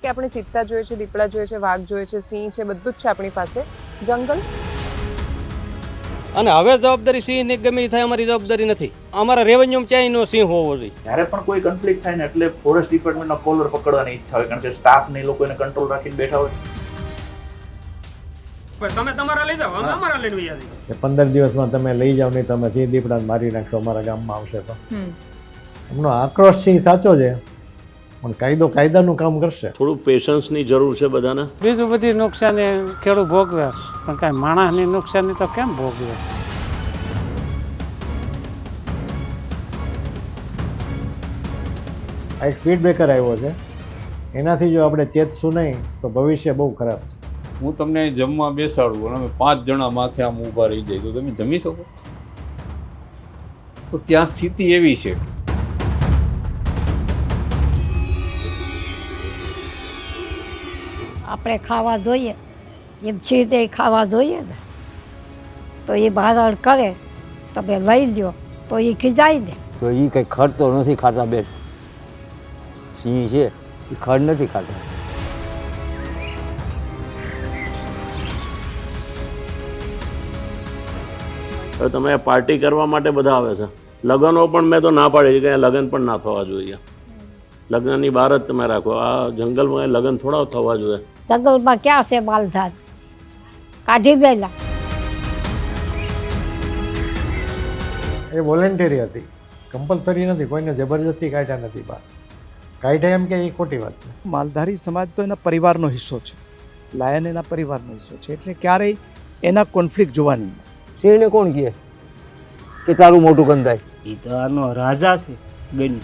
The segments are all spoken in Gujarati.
કે આપણે ચિત્તા જોઈએ છે, દીપડા જોઈએ છે, વાઘ જોઈએ છે, સિંહ છે, બધું જ છે આપણી પાસે. જંગલ અને હવે જવાબદારી સિંહ ને ગમે એ થાય અમારી જવાબદારી નથી. અમારા રેવન્યુમાં ક્યાંય નો સિંહ હોવો જોઈએ. જ્યારે પણ કોઈ કન્ફ્લિક્ટ થાય ને એટલે ફોરેસ્ટ ડિપાર્ટમેન્ટનો કોલર પકડવાની ઈચ્છા હોય, કારણ કે સ્ટાફ ને લોકો એને કંટ્રોલ રાખીને બેઠા હોય. તમે તમારા લઈ જાઓ, અમે અમારા લઈને વહી આવીએ. 15 દિવસમાં તમે લઈ જાઓ નહીં, તમે સિંહ દીપડા મારી નાખશો અમારા ગામમાં આવશે તો. એમનો આક્રોશ સિંહ સાચો છે, પણ કાયદો કાયદાનું કામ કરશે. થોડું પેશન્સની જરૂર છે બધાને. બીજું બધી નુકસાની ખેડૂત ભોગવે, પણ કાંઈ માણસની નુકસાની તો કેમ ભોગવે? આ એક સ્પીડ બ્રેકર આવ્યો છે, એનાથી જો આપણે ચેતશું નહીં તો ભવિષ્ય બહુ ખરાબ છે. હું તમને જમવા બેસાડું અને અમે 5 જણા માથે આમ ઊભા રહી જાય તો તમે જમી શકો? તો ત્યાં સ્થિતિ એવી છે. આપણે ખાવા જોઈએ એમ છે તે ખાવા જોઈએ ને, તો એ ભારણ કરે તમે લઈ લ્યો તો એ ખીજાય ને. તો એ કંઈ ખડ તો નથી ખાતા બેન. સિંહ છે એ ખડ નથી ખાતા. હવે તમે પાર્ટી કરવા માટે બધા આવે છે. લગ્નો પણ મેં તો ના પાડી કે લગ્ન પણ ના થવા જોઈએ. લગ્નની બહાર જ તમે રાખો. આ જંગલમાં લગ્ન થોડા થવા જોઈએ. જંગલમાં ક્યાં છે માલધાર? કાઢી ગયેલા. એ વોલેન્ટરી હતી, કમ્પલસરી નથી, કોઈને જબરજસ્તી કાઢ્યા નથી બહાર. કાઢ્યા એમ કે એ ખોટી વાત છે. માલધારી સમાજ તો એના પરિવારનો હિસ્સો છે, લાયન એના પરિવારનો હિસ્સો છે, એટલે ક્યારેય એના કોન્ફ્લિક્ટ જોવા નહીં. સિંહને કોણ કહે કે તારું મોટું ગંધાય? એ તો આનો રાજા છે બેન.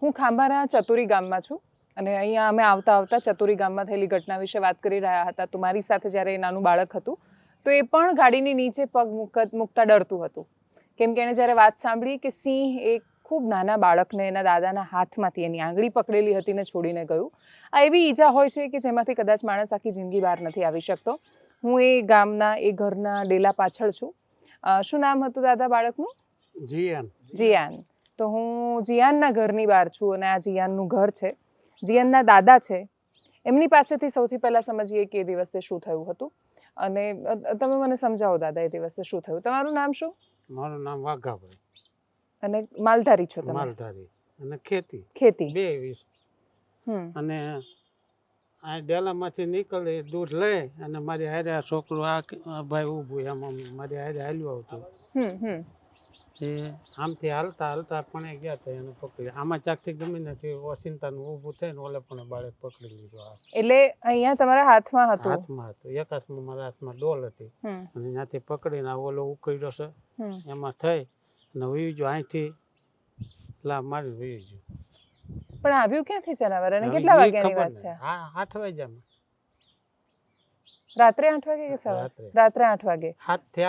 હું ખાંભાના ચતુરી ગામમાં છું અને અહીંયા અમે આવતા આવતા ચતુરી ગામમાં થયેલી ઘટના વિશે વાત કરી રહ્યા હતા. તો મારી સાથે જ્યારે એ નાનું બાળક હતું તો એ પણ ગાડીની નીચે પગ મૂકતા ડરતું હતું, કેમ કે એણે જ્યારે વાત સાંભળી કે સિંહ એક ખૂબ નાના બાળકને એના દાદાના હાથમાંથી એની આંગળી પકડેલી હતી ને છોડીને ગયું. આ એવી ઈજા હોય છે કે જેમાંથી કદાચ માણસ આખી જિંદગી બહાર નથી આવી શકતો. હું એ ગામના એ ઘરના ડેલા પાછળ છું. શું નામ હતું દાદા બાળકનું? જીયાન. જીયાન. તો હું જીયાનના ઘરની બહાર છું અને આ જીયાનનું ઘર છે. જીયાનના દાદા છે, એમની પાસેથી સૌથી પહેલાં સમજીએ કે એ દિવસે શું થયું હતું અને તમે મને સમજાવો દાદા એ દિવસે શું થયું. તમારું નામ શું? મારું નામ વાઘાભાઈ. અને માલધારી છો તમે? માલધારી અને ખેતી. ખેતી બે વીસ. અને આ ડેલામાંથી નીકળે દૂધ લે અને મારી હારે આ છોકરો આ ભાઈ ઊભું એમ મારી હારે હાલ્યું આવતું. એ આમથી હાલતા હાલતા પણ એ ગયા હતા એને પકડી. આમાં ચાકથી ગમી નથી ઓચિંતાનું ઊભું થઈને ઓલે પણ બાળક પકડી લીધો. એટલે અહીંયા તમારા હાથમાં હતું? હાથમાં હતું. એક હાથમાં મારા હાથમાં ડોલ હતી અને ત્યાંથી પકડીને ઓલો ઉકળ્યો છે એમાં થઈ અને વહી ગયો. અહીંથી લાભ મારી વહી ગયો. પણ આવ્યું ક્યાંથી જનાવર અને કેટલા વાગ્યાની વાત છે? હા 8 વાગ્યામાં. રાત્રે 8 વાગે કે સવારે? રાત્રે 8 વાગે. 7 થી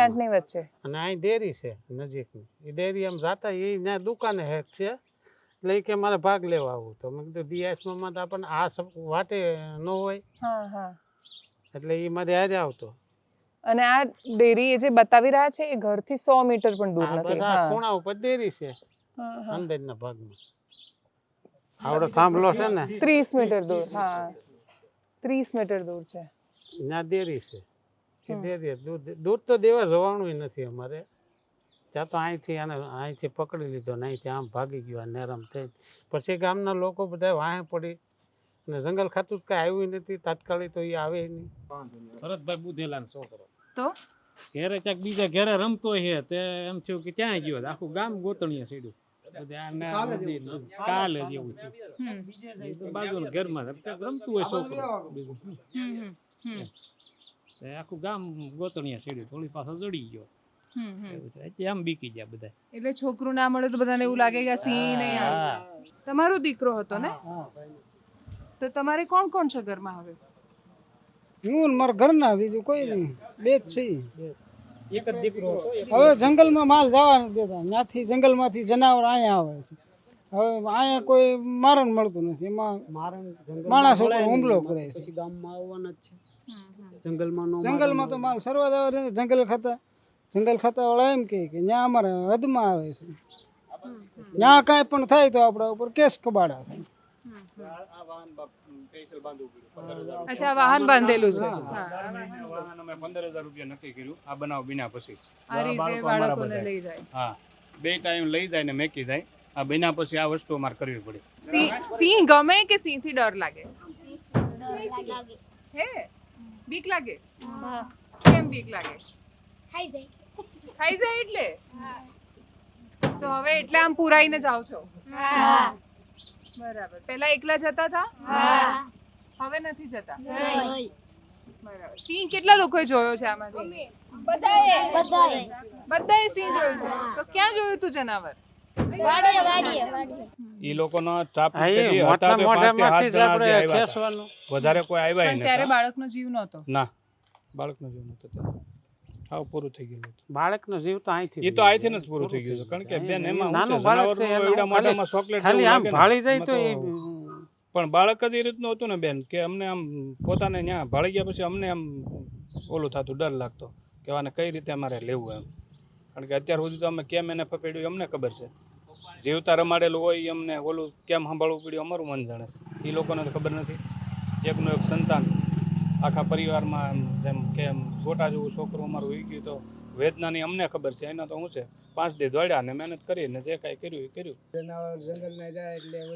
8 ની વચ્ચે. અને અહીં ડેરી છે નજીકની. એ ડેરી એમ જાતા એ ત્યાં દુકાને હેક છે એટલે કે મારે ભાગ લેવા આવું. તો મેં કીધું ડીએસમાં તો આપણને આ વાટે ન હોય એટલે એ મારે હારે આવતો. અને આ ડેરી એ જે બતાવી રહ્યા છે એ ઘરથી 100 મીટર પણ દૂર નથી. બધા હા. ખૂણા ઉપર ડેરી છે હા, હા. અંદરના ભાગમાં આવડો થાંભલો છે ને 30 મીટર દૂર. હા 30 મીટર દૂર છે. ત્યાં ડેરી છે એ ડેરી દૂધ તો દેવા જવાનું નથી અમારે. ત્યાં તો અહીંથી પકડી લીધો ને અહીંથી આમ ભાગી ગયો નરમ થઈ. પછી ગામના લોકો બધા વાહે પડી અને જંગલ ખાતું જ કાંઈ આવ્યું નથી તાત્કાલિક તો એ આવે નહીં. ભરતભાઈ બુધેલાનો છોકરો તો ઘેરે ક્યાંક બીજા ઘેરે રમતો છે તે એમ થયું કે ત્યાં ગયો આખું ગામ ગોતણીએ સીડ્યું કાલે જ એવું થયું બાજુના ઘરમાં રમતું હોય છોકરું બીજું આખું ગામ ગોતણીએ સીડ્યું થોડી પાછો જડી ગયો. આમ બીકી ગયા બધા. એટલે છોકરું ના મળે તો બધાને એવું લાગે કે આ સિંહ નહીં આવે. તમારો દીકરો હતો ને? તો તમારે કોણ કોણ છે ઘરમાં હવે? હું મારા ઘરના બીજું કોઈ નહીં, બે જ છે. એક જ દીકરો હવે જંગલમાં માલ જવા નથી દેતા. ત્યાંથી જંગલમાંથી જનાવર અહીંયા આવે છે. હવે અહીંયા કોઈ મારણ મળતું નથી. એમાં માણસ ઉપર હુમલો કરે છે. પછી ગામમાં આવવાના જ છે. જંગલમાં તો માલ સરવા જવા દે. જંગલ ખાતા વાળા એમ કે ત્યાં અમારે હદમાં આવે છે. ત્યાં કાંઈ પણ થાય તો આપણા ઉપર કેસ કબાડા થાય. અચ્છા વાહન બાંધેલું છે. વાહન અમે 15,000 રૂપિયા નક્કી કર્યું આ બનાવ બન્યા પછી. આ રીતે બાળકોને લઈ જાય. હા 2 ટાઈમ લઈ જાય ને મેકી જાય. આ બન્યા પછી આ વસ્તુ અમારે કરવી પડી. સિંહ ગમે કે સિંહ થી ડર લાગે? હે બીક લાગે? કેમ બીક લાગે? ખાઈ જાય એટલે? તો હવે એટલે આમ પુરાઈને જાવ છો? બરાબર. પહેલા એકલા જતા હતા? હવે નથી જતા? બરાબર. સિંહ કેટલા લોકોએ જોયો છે આમાંથી? બધાએ સિંહ જોયું છે. તો ક્યાં જોયું તું જનાવર? ઈ લોકોનો ટ્રાપ કરી હતા તો 5 થી 7 જણા જે આવ્યા હતા. વધારે કોઈ આવ્યા પણ ત્યારે બાળકનો જીવ નહોતો. ના બાળકનો જીવ નહોતો ત્યારે. હાવ પૂરું થઈ ગયું હતું. બાળકનો જીવ તો અહીંથી એ તો અહીંથી જ પૂરું થઈ ગયું કારણ કે બેન એમાં નાનું બાળક છે એવડા મોઢામાં ચોકલેટ ખાલી આમ ભાળી જાય તો પણ બાળક જ એ રીતનું હતું ને બેન કે અમને આમ પોતાને ત્યાં ભાળી ગયા પછી અમને આમ ઓલું થતું ડર લાગતો કે આને કઈ રીતે અમારે લેવું એમ કારણ કે અત્યાર સુધી તો અમે કેમ એને પકડ્યું અમને ખબર છે જીવતા રમાડેલું હોય અમને ઓલું કેમ સાંભળવું પડ્યું અમારું મન જાણે એ લોકોને તો ખબર નથી એકનું એક સંતાન આખા પરિવારમાં જેમ કે ગોટા જેવું છોકરું અમારું હોઈ ગયું તો વેદનાની અમને ખબર છે એના તો શું છે 5 દી દોડ્યા ને મહેનત કરીને જે કાંઈ કર્યું એ કર્યું.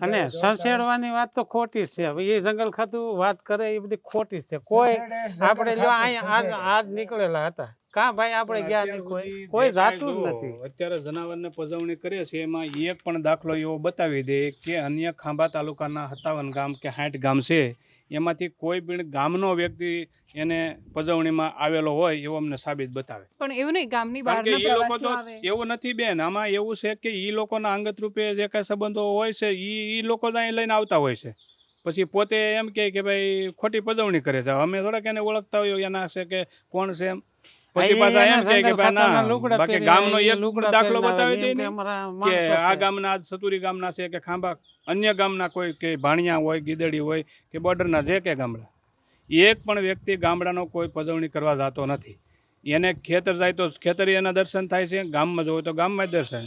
અને સંસેડવાની વાત તો ખોટી છે. હવે એ જંગલ ખાતું વાત કરે એ બધી ખોટી છે. કોઈ આપણે જો અહીંયા આજ નીકળેલા હતા કાં ભાઈ આપણે ગયા નહીં કોઈ જાતું જ નથી. અત્યારે જનાવરને પજવણી કરે છે એમાં એક પણ દાખલો એવો બતાવી દે કે અન્ય ખાંભા તાલુકાના 57 ગામ કે 60 ગામ છે એમાંથી કોઈ પણ ગામનો વ્યક્તિ એને પજવણીમાં આવેલો હોય એવો અમને સાબિત બતાવે. પણ એવું નહીં ગામની કારણ કે બહારના એ લોકો તો પ્રવાસીઓ આવે. એવું નથી બેન આમાં એવું છે કે એ લોકોના અંગત રૂપે જે કાંઈ સંબંધો હોય છે એ લોકો જ અહીં લઈને આવતા હોય છે પછી પોતે એમ કે ભાઈ ખોટી પજવણી કરે છે અમે થોડાક એને ઓળખતા હોય એના છે કે કોણ છે એમ પછી પાછા એમ કે ભાઈ ના બાકી ગામનો એક દાખલો બતાવી દે ને કે આ ગામના સતુરી ગામના છે કે ખાંભા અન્ય ગામના કોઈ કે ભાણિયા હોય ગીદડી હોય કે બોર્ડરના જે કે ગામડા એક પણ વ્યક્તિ ગામડાનો કોઈ પજવણી કરવા જતો નથી એને ખેતર જાય તો ખેતર એના દર્શન થાય છે ગામમાં જવું તો ગામમાં જ દર્શન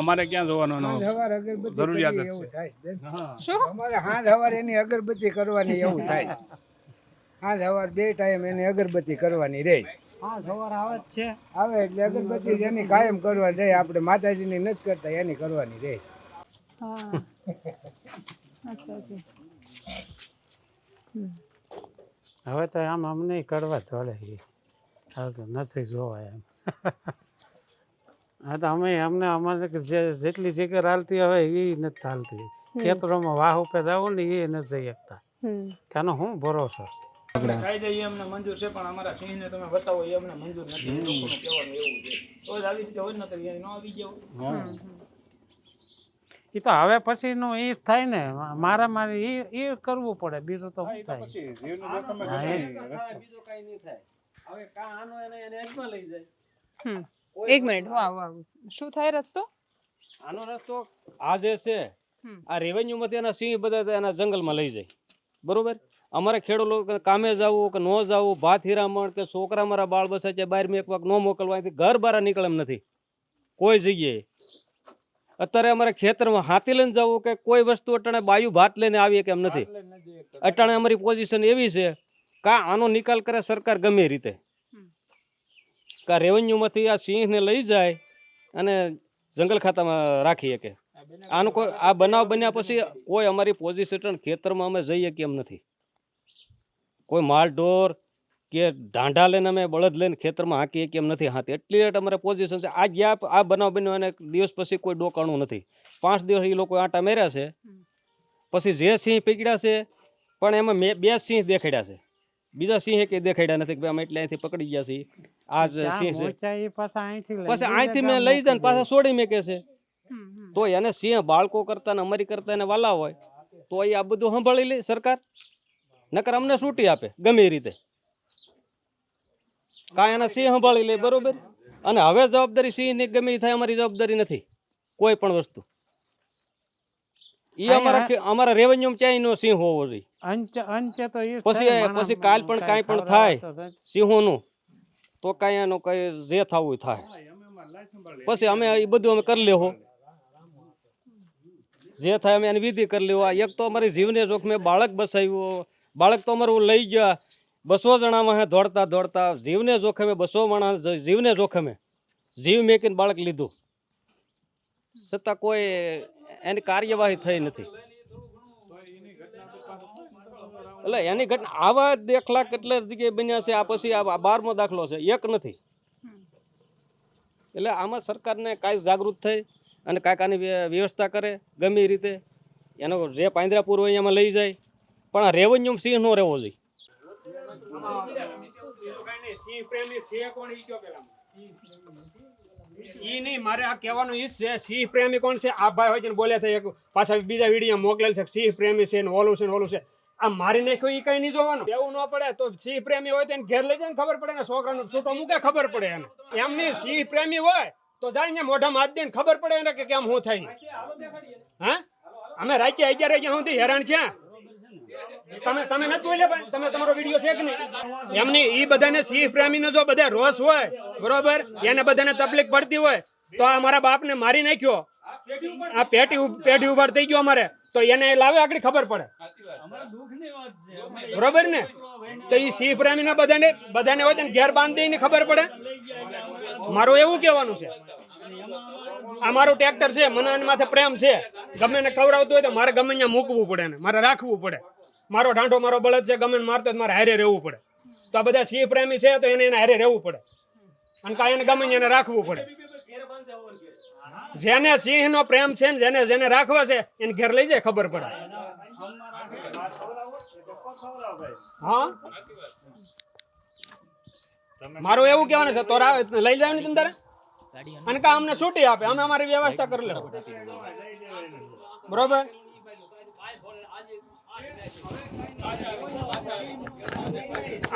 અમારે ક્યાં જોવાનું જરૂરિયાત જ છે. અમારે હાંજ હવાર એની અગરબત્તી કરવાની એવું થાય. હાંજ હવાર 2 ટાઈમ એની અગરબત્તી કરવાની રહે. હા સવાર આવે જ છે આવે એટલે અગરબત્તી એની કાયમ કરવાની રહે. આપણે માતાજીની નથી કરતા એની કરવાની રહે. હવે તો આમ અમને કરવા થોડે નથી જોવા એમ. હા તો અમને અમારે જેટલી જગ્યા હાલતી હવે એ નથી હાલતી. ખેતરોમાં વાહ ઉપર જવું ને એ નથી જઈ શકતા. ત્યાંનો શું ભરોસો? ખાઈ જઈએ અમને મંજૂર છે પણ અમારા સિંહને તમે બતાવો એ અમને મંજૂર નથી. લોકોનું કહેવાનું એવું છે તો જ આવી રીતે હોય ન તો ન આવી જાવ. એ તો હવે પછીનું એ થાય ને મારી એ કરવું પડે બીજું તો શું થાય? એક મિનિટ હું આવું શું થાય રસ્તો? આનો રસ્તો આ જે છે આ રેવન્યુ માંથી એના સિંહ બધા એના જંગલમાં લઈ જાય બરોબર અમારે ખેડૂત લોકો કામે જવું કે ન જવું, ભાત હીરામણ કે છોકરા મારા બાળ બસે છે બહાર મેં એક વખત ન મોકલવા, અહીંથી ઘર બહાર નીકળે એમ નથી કોઈ જગ્યાએ. અત્યારે અમારે ખેતરમાં હાથી લઈને જવું કે કોઈ વસ્તુ અટાણે બાયું ભાત લઈને આવીએ કે એમ નથી. અટાણે અમારી પોઝિશન એવી છે કે આનો નિકાલ કરે સરકાર ગમે એ રીતે, કે રેવન્યુમાંથી આ સિંહને લઈ જાય અને જંગલ ખાતામાં રાખી શકે. આનું કોઈ આ બનાવ બન્યા પછી કોઈ અમારી પોઝિશન ખેતરમાં અમે જઈએ કે એમ નથી. કોઈ માલ ઢોર કે ઢાંઢા લઈને અમે બળદ લઈને ખેતરમાં હાંકીએ કે એમ નથી હાંતી. એટલી અમારે પોઝિશન છે. આ ગયા આ બનાવ બન્યો અને દિવસ પછી કોઈ ડોકાણું નથી. 5 દિવસ એ લોકો આંટા મેર્યા છે. પછી જે સિંહ પકડ્યા છે પણ એમાં 2 સિંહ દેખાડ્યા છે, બીજા સિંહ કે દેખાડ્યા નથી કે અમે એટલે અહીંથી પકડી ગયા છીએ. આ જ સિંહ છે પછી અહીંથી મેં લઈ જાય પાછા છોડી મેં કે છે. તો એને સિંહ બાળકો કરતા ને અમારી કરતા એને વાલા હોય તો એ આ બધું સંભાળી લે સરકાર, નકર અમને છૂટી આપે ગમે એ રીતે. કાંઈ એના સિંહ સંભાળી લે બરોબર. અને હવે જવાબદારી સિંહ ની ગમે એ થાય અમારી જવાબદારી નથી કોઈ પણ વસ્તુ. એ અમારા રેવન્યુ ક્યાંય નો સિંહ હોવો જોઈએ. પછી કાલ પણ કાંઈ પણ થાય સિંહોનું તો કાંઈ એનું કઈ જે થવું થાય પછી અમે એ બધું અમે કરી લેવું, જે થાય અમે એની વિધિ કરી લેવું. એક તો અમારી જીવને જોખમે બાળક બસાવ્યું, બાળક તો અમારું લઈ ગયા 200 જણામાં દોડતા દોડતા જીવને જોખમે 200 માણસ જીવને જોખમે જીવ મેકીને બાળક લીધું, છતાં કોઈ એની કાર્યવાહી થઈ નથી. એટલે એની ઘટના આવા દાખલા કેટલા જગ્યાએ બન્યા છે. આ પછી આ 12મો દાખલો છે, એક નથી. એટલે આમાં સરકારને કાંઈ જાગૃત થઈ અને કાંઈક આની વ્યવસ્થા કરે ગમે એ રીતે. એનો જે પાંજરાપુર હોય એમાં લઈ જાય, પણ આ રેવન્યુ સિંહ નો રહેવો જોઈએ. ઈ નહીં, મારે આ કહેવાનું ઈ છે સિંહ પ્રેમી કોણ છે. આ ભાઈ હોય છે બોલે છે પાછા બીજા વિડીયો મોકલેલ છે સિંહ પ્રેમી છે ને ઓલું છે ને ઓલું છે. આ મારી નાખ્યો ઈ કઈ નહીં જોવાનું. એવું ન પડે તો સિંહ પ્રેમી હોય તો એને ઘેર લઈ જાય ને ખબર પડે ને, છોકરાનો છૂટો મૂકે ખબર પડે એને. એમ નહીં, સિંહ પ્રેમી હોય તો જાય ને મોઢામાં હાથ દઈને ખબર પડે એને કે કેમ શું થાય. હા, અમે રાતે 11 વાગ્યા સુધી હેરાન છે. તમે નથી બોલ્યા ભાઈ, તમે તમારો વિડીયો છે કે નહીં? એમ નહીં, ઈ બધાને સિંહ પ્રેમીનો જો બધા રોષ હોય બરોબર, એને બધાને તકલીફ પડતી હોય તો આ મારા બાપને મારી નાખ્યો, આ પેઢી ઉભાર થઈ ગયો અમારે, તો એને લાવે આગળ ખબર પડે બરોબર ને. તો ઈ સિંહ પ્રેમીના બધાને હોય ને ઘેર બાંધી દઈને ખબર પડે. મારું એવું કહેવાનું છે, આ મારું ટ્રેક્ટર છે, મને આની માથે પ્રેમ છે. ગમે ને ખવડાવતું હોય તો મારે ગમે ત્યાં મૂકવું પડે ને મારે રાખવું પડે. મારો ઢાંઢો મારો બળદ છે, ગમે મારતો મારે હારે રહેવું પડે. તો આ બધા સિંહ પ્રેમી છે તો એને હારે રહેવું પડે અને કાંઈ એને ગમે એને રાખવું પડે. જેને સિંહ નો પ્રેમ છે ને જેને રાખવા છે એને ઘેર લઈ જાય ખબર પડે. હા, મારું એવું કહેવાનું છે, તો લઈ જાય ને તમે અને કા અમને છૂટી આપે, અમે અમારી વ્યવસ્થા કરી લે બરોબર.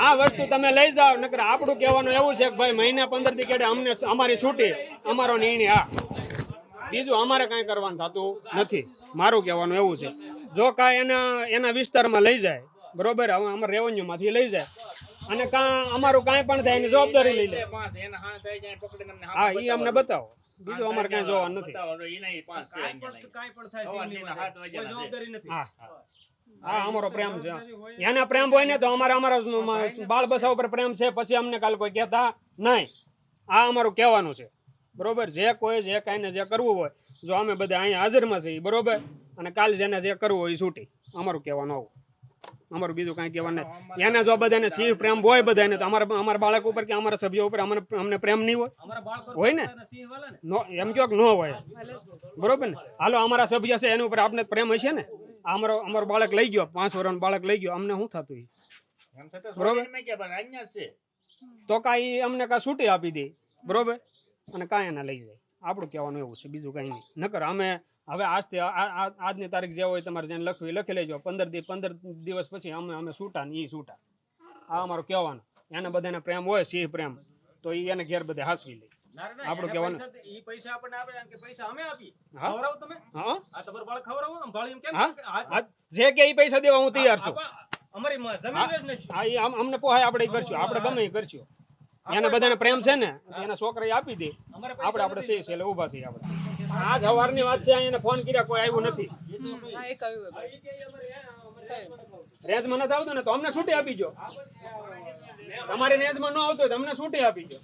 આ વસ્તુ તમે લઈ જાઓ, નકર આપણું કહેવાનું એવું છે કે ભાઈ મહિને 15 દી કેડે અમને અમારી છૂટી, અમારો નિર્ણય. આ બીજું અમારે કાંઈ કરવાનું થતું નથી. મારું કહેવાનું એવું છે, જો કાંઈ એના વિસ્તારમાં લઈ જાય બરોબર, અમારા રેવન્યુ માંથી લઈ જાય અને અમારું કાંઈ પણ થાય એની જવાબદારી લઈ લે. હા, એ અમને બતાવો, બીજું અમારે કાંઈ જોવાનું નથી. હા, અમારો પ્રેમ છે. એના પ્રેમ હોય ને તો અમારા બાળ બસા ઉપર પ્રેમ છે, પછી અમને કાલ કોઈ કહેતા નહીં. આ અમારું કહેવાનું છે બરોબર. જે કોઈ જે કાંઈ ને જે કરવું હોય, જો અમે બધા અહીંયા હાજરમાં છીએ બરોબર, અને કાલ જેને જે કરવું હોય એ છૂટી. અમારું કહેવાનું આવું, અમારું બીજું કાંઈ કહેવાનું નહીં. એને જો બધાને સિંહ પ્રેમ હોય બધાને, તો અમારા બાળક ઉપર કે અમારા સભ્યો ઉપર અમને પ્રેમ નહીં હોય ને? એમ કહો કે ન હોય બરોબર ને. હાલો, અમારા સભ્ય છે એની ઉપર આપણે પ્રેમ હશે ને. અમારો બાળક લઈ ગયો, 5 વર્ષનું બાળક લઈ ગયો, અમને શું થતું બરોબર? તો કાંઈ અમને કાંઈ છૂટી આપી દે બરોબર, અને કાંઈ એના લઈ જાય. આપણું કહેવાનું એવું છે, બીજું કાંઈ નહીં. નકર અમે હવે આજથી આજની તારીખ જે હોય તમારે જેને લખી લેજો. 15 દિવસ પછી અમે છૂટા ને એ છૂટા. આ અમારું કહેવાનું. એને બધાને પ્રેમ હોય સિંહ પ્રેમ, તો એ એને ઘેર બધે હાંસવી લે. આપણું કહેવાનું જે કે એ પૈસા દેવા હું તૈયાર છું. અમારી જમીન જ નથી. હા એ અમને પોહાય આપણે ઈ કરશું, આપણે ગમે એ કરશું. એને બધાને પ્રેમ છે ને તો એના છોકરાએ આપી દે, આપણે સહી છે એટલે ઊભા છીએ આપણે. આ સવારની વાત છે, અહીંયા ફોન કર્યા કોઈ આવ્યું નથી. હા એ કહ્યું રેન્જમાં નથી આવતું ને તો અમને છૂટી આપી દો. તમારી રેન્જમાં ન આવતું હોય તો અમને છૂટી આપી દો.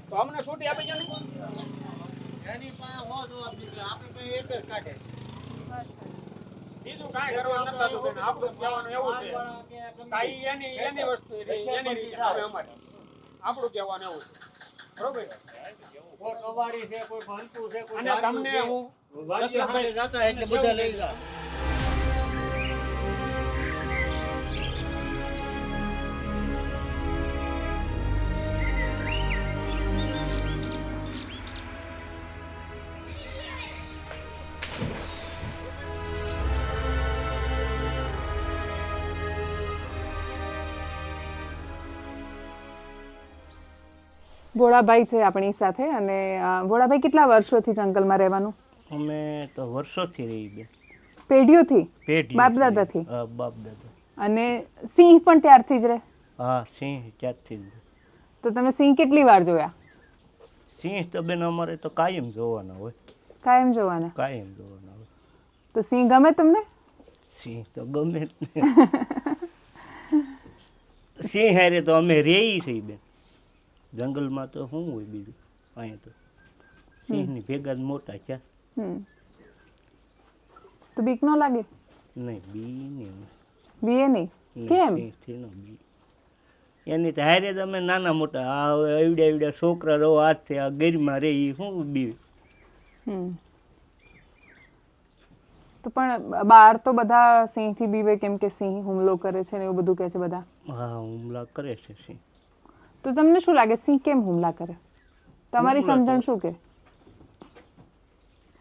તો અમને છૂટી આપી દો ને. બીજું કાંઈ કરવાનું નથી થતું બેન. આપણું કહેવાનું એવું છે, કાંઈ એની વસ્તુ એની રીતે હવે અમારે આપણું કહેવાનું એવું છે. બરોબર. અને તમને હું દશરથભાઈ ભોળાભાઈ છે આપણી સાથે. અને ભોળાભાઈ કેટલા વર્ષોથી જંગલમાં રહેવાનું? અમે તો વર્ષોથી રહી બે પેઢીઓથી? પેઢી બાપ દાદાથી? બાપ દાદા. અને સિંહ પણ ત્યારથી જ રહે? હા સિંહ ત્યારથી જ. તો તમે સિંહ કેટલી વાર જોયા? સિંહ તો બેન અમારે તો કાયમ જોવાના હોય. કાયમ જોવાના? કાયમ જોવાના હોય. તો સિંહ ગમે તમને? સિંહ તો ગમે જ ને. સિંહ હારે તો અમે રહી છીએ બેન. જંગલમાં તો શું હોય બીજું? અહીંયા તો સિંહની ભેગા જ મોટા છે. તો બીક ન લાગે? નહીં બી નહીં. બીએ નહીં? કેમ? સિંહથી ન બી. એની તો હારે તમે નાના મોટા આ એવડા એવડા છોકરા રહો હાથથી આ ગીરમાં રહે એ શું બી. તો પણ બહાર તો બધા સિંહથી બીવે કેમ કે સિંહ હુમલો કરે છે ને એવું બધું કહે છે બધા. હા હુમલા કરે છે સિંહ. તો તમને શું લાગે સિંહ કેમ હુમલા કરે? તમારી સમજણ શું કે?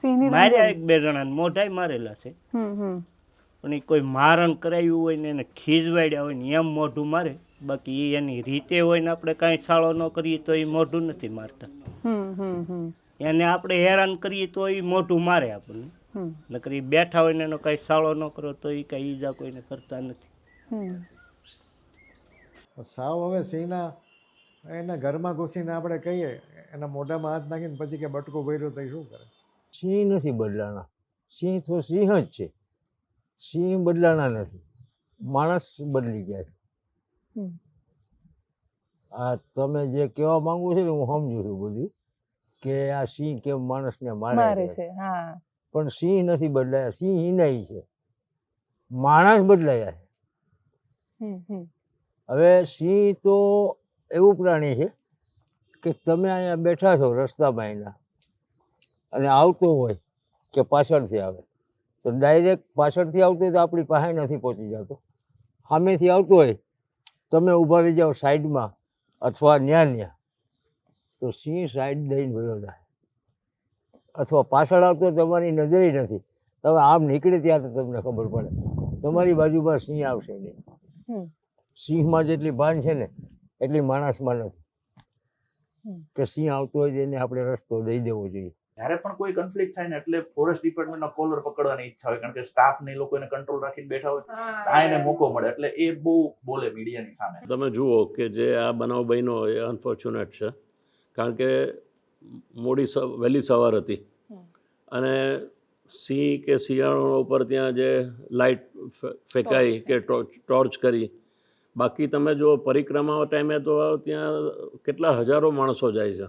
સિંહની માર્યા એક બે જણાને મોઢાય મારેલા છે, પણ એ કોઈ મારણ કરાવ્યું હોય ને એને ખીજવાડ્યા હોય ને એમ મોઢું મારે. બાકી એની રીતે હોય ને આપણે કાંઈ સાળો ન કરીએ તો એ મોઢું નથી મારતા. એને આપણે હેરાન કરીએ તો એ મોઢું મારે આપણને. નકર એ બેઠા હોય ને એનો કાંઈ સાળો ન કરો તો એ કાંઈ ઈજા કોઈને કરતા નથી. સાવ હવે સિંહના એના ઘરમાં ઘૂસીને આપણે કહીએ એના મોઢામાં હાથ નાખીને પછી કે બટકું ભર્યું તો એ શું કરે? સિંહ નથી બદલાના. સિંહ તો સિંહ જ છે. સિંહ બદલાના નથી. માણસ બદલી ગયા છે. આ તમે જે કહેવા માંગો છો ને હું સમજુ છું બધું કે આ સિંહ કેમ માણસને મારે છે. પણ સિંહ નથી બદલાયા. સિંહ હિનાઈ છે. માણસ બદલાયા છે. હવે સિંહ તો એવું પ્રાણી છે કે તમે અહીંયા બેઠા છો રસ્તામાં એના અને આવતો હોય કે પાછળથી આવે તો ડાયરેક્ટ પાછળથી આવતો હોય તો આપણી પાસે નથી પહોંચી જતો. સામેથી આવતો હોય તમે ઊભા રહી જાઓ સાઈડમાં અથવા ન્યા તો સિંહ સાઈડ દઈને વયો જાય. અથવા પાછળ આવતો તમારી નજરે નથી. તમે આમ નીકળે ત્યાં તો તમને ખબર પડે તમારી બાજુમાં સિંહ આવશે નહીં. સિંહમાં જેટલી ભાન છે ને એટલી માણસમાં નથી કે સિંહ આવતો હોય એને આપણે રસ્તો દઈ દેવો જોઈએ. જ્યારે પણ કોઈ કન્ફ્લિક્ટ થાય ને એટલે ફોરેસ્ટ ડિપાર્ટમેન્ટના કોલર પકડવાની ઈચ્છા હોય કારણ કે સ્ટાફ ને લોકો એને કંટ્રોલ રાખીને બેઠા હોય આ એને મોકો મળે એટલે એ બહુ બોલે મીડિયાની સામે. તમે જુઓ કે જે આ બનાવ બન્યો એ અનફોર્ચ્યુનેટ છે, કારણ કે વહેલી સવાર હતી અને સિંહ કે શિયાળો ઉપર ત્યાં જે લાઇટ ફેંકાઈ કે ટોર્ચ કરી. બાકી તમે જો પરિક્રમા ટાઈમે તો ત્યાં કેટલા હજારો માણસો જાય છે.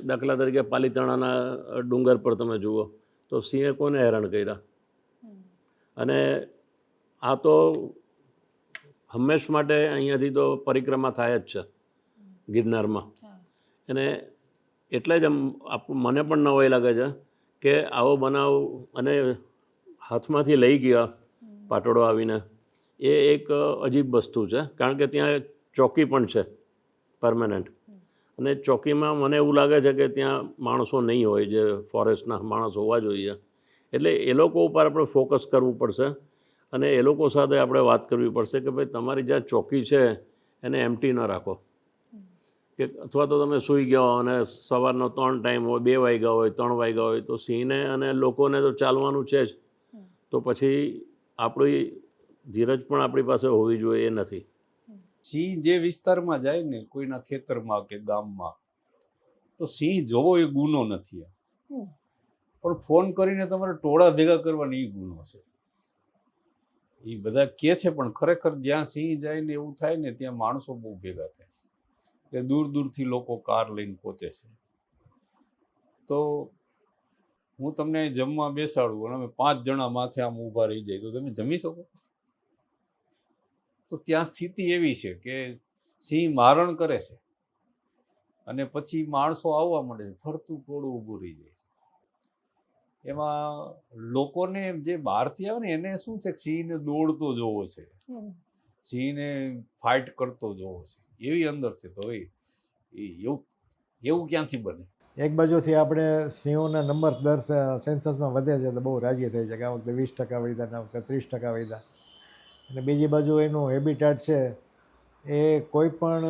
દાખલા તરીકે પાલીતાણાના ડુંગર પર તમે જુઓ તો સિંહે કોને હેરાન કર્યા. અને આ તો હંમેશ માટે અહીંયાથી તો પરિક્રમા થાય જ છે ગિરનારમાં. અને એટલે જ મને પણ નવાઈ લાગે છે કે આવો બનાવ અને હાથમાંથી લઈ ગયા પાટોળો આવીને એ એક અજીબ વસ્તુ છે. કારણ કે ત્યાં ચોકી પણ છે પરમેનન્ટ અને ચોકીમાં મને એવું લાગે છે કે ત્યાં માણસો નહીં હોય જે ફોરેસ્ટના માણસ હોવા જોઈએ. એટલે એ લોકો ઉપર આપણે ફોકસ કરવું પડશે અને એ લોકો સાથે આપણે વાત કરવી પડશે કે ભાઈ તમારી જ્યાં ચોકી છે એને એમ્પ્ટી ન રાખો. કે અથવા તો તમે સૂઈ ગયા હો અને સવારનો 3 ટાઈમ હોય, 2 વાગ્યા હોય, 3 વાગ્યા હોય, તો સિંહને અને લોકોને તો ચાલવાનું છે જ, તો પછી આપણી ધીરજ પણ આપણી પાસે હોવી જોઈએ એ નથી. સિંહ જે વિસ્તારમાં જાય ને કોઈના ખેતરમાં કે ગામમાં, તો સિંહ જોવો એ ગુનો નથી, પણ ફોન કરીને તમારે ટોળા ભેગા કરવાની એ ગુનો છે. એ બધા કે છે, પણ ખરેખર જ્યાં સિંહ જાય ને એવું થાય ને ત્યાં માણસો બહુ ભેગા થાય, એટલે દૂર દૂરથી લોકો કાર લઈને પહોંચે છે. તો હું તમને જમવા બેસાડું અને અમે 5 જણા માથે આમ ઊભા રહી જાય તો તમે જમી શકો? તો ત્યાં સ્થિતિ એવી છે કે સિંહ મારણ કરે છે અને પછી માણસો આવવા માંડે છે, ફરતું ટોળું ઊભું રહી જાય છે. એમાં લોકોને જે બહારથી આવે ને એને શું છે, સિંહને દોડતો જોવો છે, સિંહને ફાઇટ કરતો જોવો છે, એવી અંદર છે. તો એવું ક્યાંથી બને? એક બાજુથી આપણે સિંહોના નંબર દર સેન્સસમાં વધે છે તો બહુ રાજી થઈ છે કે આ વખતે 20% વધ્યા, આ વખતે 30% વધ્યા. અને બીજી બાજુ એનું હેબિટાટ છે એ કોઈ પણ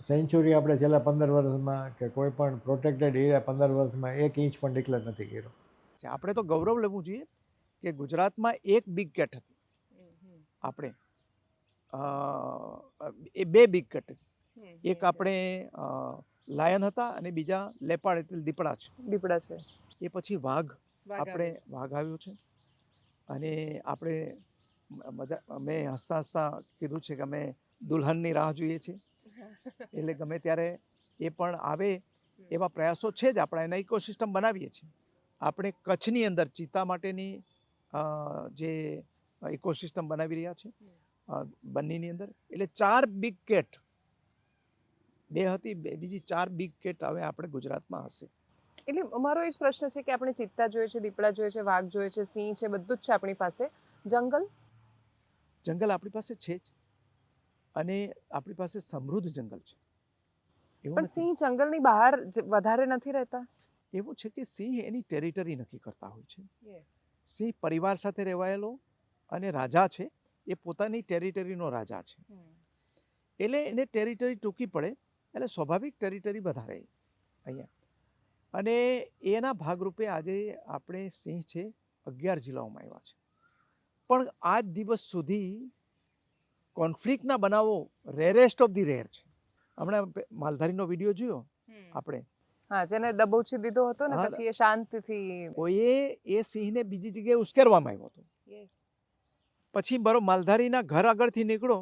સેન્ચુરી આપણે છેલ્લા 15 વર્ષમાં કે કોઈ પણ પ્રોટેક્ટેડ એરિયા 15 વર્ષમાં 1 ઇંચ પણ ડિક્લેર નથી કર્યો. આપણે તો ગૌરવ લેવું જોઈએ કે ગુજરાતમાં એક બિગ કેટ હતી, આપણે એ 2 બિગ કેટ હતી, એક આપણે લાયન હતા અને બીજા લેપાડ એટલે દીપડા છે. એ પછી વાઘ આવ્યો છે. અને આપણે મેં હસતા હસતા કીધું છે કે અમે દુલ્હનની રાહ જોઈએ છીએ, એટલે ગમે ત્યારે એ પણ આવે એવા પ્રયાસો છે જ. આપણે એના ઇકોસિસ્ટમ બનાવીએ છીએ. આપણે કચ્છની અંદર ચિત્તા માટેની જે ઇકોસિસ્ટમ બનાવી રહ્યા છે બન્નીની અંદર, એટલે 4 બિગ કેટ, 2 હતી, બીજી 4 બિગ કેટ હવે આપણે ગુજરાતમાં હશે. એટલે અમારો એ જ પ્રશ્ન છે કે આપણે ચિત્તા જોઈએ છે, દીપડા જોઈએ છે, વાઘ જોઈએ છે, સિંહ છે, બધું જ છે આપણી પાસે. જંગલ આપણી પાસે છે જ, અને આપણી પાસે સમૃદ્ધ જંગલ છે. પણ સિંહ જંગલની બહાર વધારે નથી રહેતા. એવું છે કે સિંહ એની ટેરિટરી નક્કી કરતા હોય છે. સિંહ પરિવાર સાથે રહેવાયેલો અને રાજા છે, એ પોતાની ટેરિટરીનો રાજા છે, એટલે એને ટેરિટરી ટૂંકી પડે એટલે સ્વાભાવિક ટેરિટરી વધારે અહીંયા. અને એના ભાગરૂપે આજે આપણે સિંહ છે 11 જિલ્લાઓમાં આવ્યા છે, પણ આજ દિવસ સુધી કોન્ફ્લિક્ટના બનાવો રેરેસ્ટ ઓફ ધી રેર છે. હમણાં માલધારીનો વિડીયો જોયો આપણે, જેને દબોચી દીધો હતો ને પછી એ શાંતિથી એ સિંહને બીજી જગ્યાએ ઉશ્કેરવામાં આવ્યો હતો. પછી બરો માલધારીના ઘર આગળથી નીકળો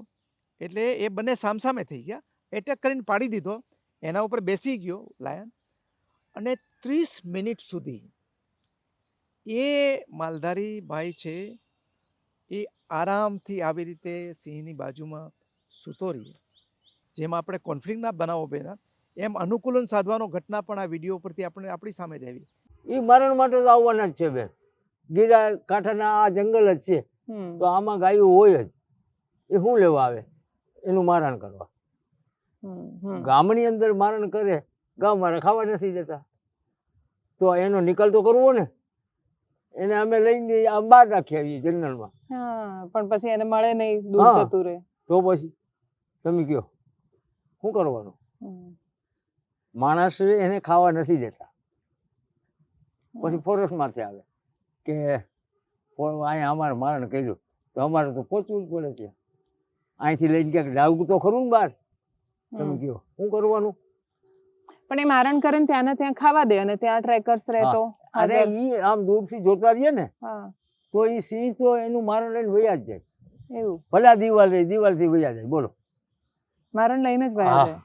એટલે એ બંને સામસામે થઈ ગયા, એટેક કરીને પાડી દીધો, એના ઉપર બેસી ગયો લાયન, અને 30 મિનિટ સુધી એ માલધારી ભાઈ છે એ આરામથી આવી રીતે સિંહની બાજુમાં સૂતો રહીએ. જેમ આપણે કોન્ફ્લિક્ટના બનાવો બન્યા એમ અનુકૂલન સાધવાનો ઘટના પણ આ વિડીયો પરથી આપણી સામે જ આવી. એ મરણ માટે તો આવવાના જ છે બેન. ગીરા કાંઠાના આ જંગલ જ છે, તો આમાં ગાયો હોય જ. એ શું લેવા આવે? એનું મારણ કરવા. ગામની અંદર મારણ કરે, ગામવાળા ખાવા નથી દેતા, તો એનો નિકાલ તો કરવો ને. એને અમે લઈને બહાર રાખી આવીએ જંગલમાં, પણ પછી એને મળે નહીં, દૂર જતું રહે, તો પછી તમે કયો શું કરવાનું? માણસ એને ખાવા નથી દેતા, પછી ફોરેસ્ટમાંથી આવે કે અહીંયા અમારે મારણ કર્યું, તો અમારે તો પહોંચવું જ પડે ત્યાં. અહીંથી લઈને ક્યાંક જાવું તો ખરું ને બહાર, તમે કયો શું કરવાનું? પણ એ મારણ કરે ને ત્યાં ખાવા દે અને ત્યાં ટ્રેકર્સ રહેતો. અરે ઈ આમ દૂરથી જોતા રહીએ ને તો ઈ સિંહ તો એનું મારણ લઈને વયા જ જાય. એવું ભલા દિવાલથી વયા જાય, બોલો, મારણ લઈને જ વયા જાય,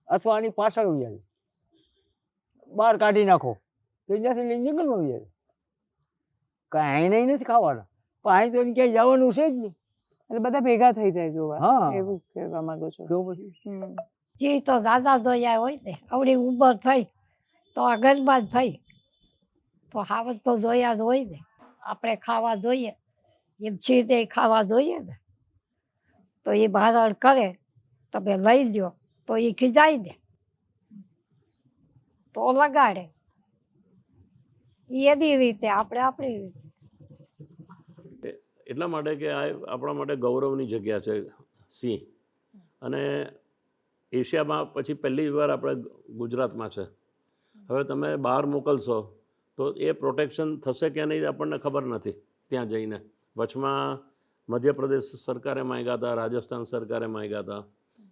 અથવા આની પાછળ વયા જાય, બહાર કાઢી નાખો તો ત્યાંથી લઈને જંગલમાં વયા જાય. કાંઈ અહીં નથી ખાવાના, પણ અહીં તો ક્યાંય જવાનું છે જ નહીં, એટલે બધા ભેગા થઈ જાય જોવા, એવું કહેવા માંગુ છું. તો પછી જે તો દાદા જોયા હોય ને, આવડી ઉંમર થઈ તો આ ગરબા જ થઈ, તો હાવત તો જોયા જ હોય ને. આપણે ખાવા જોઈએ એમ છીતે ખાવા જોઈએ ને, તો એ ભારણ કરે તમે લઈ લ્યો તો એ ખીજાય ને, તો લગાડે. એની રીતે આપણે આપણી રીતે. એટલા માટે કે આ આપણા માટે ગૌરવની જગ્યા છે સિંહ. અને એશિયામાં પછી પહેલી વાર આપણે ગુજરાતમાં છે. હવે તમે બહાર મોકલશો તો એ પ્રોટેક્શન થશે કે નહીં આપણને ખબર નથી. ત્યાં જઈને વચમાં મધ્યપ્રદેશ સરકારે માંગ્યા હતા, રાજસ્થાન સરકારે માંગ્યા હતા.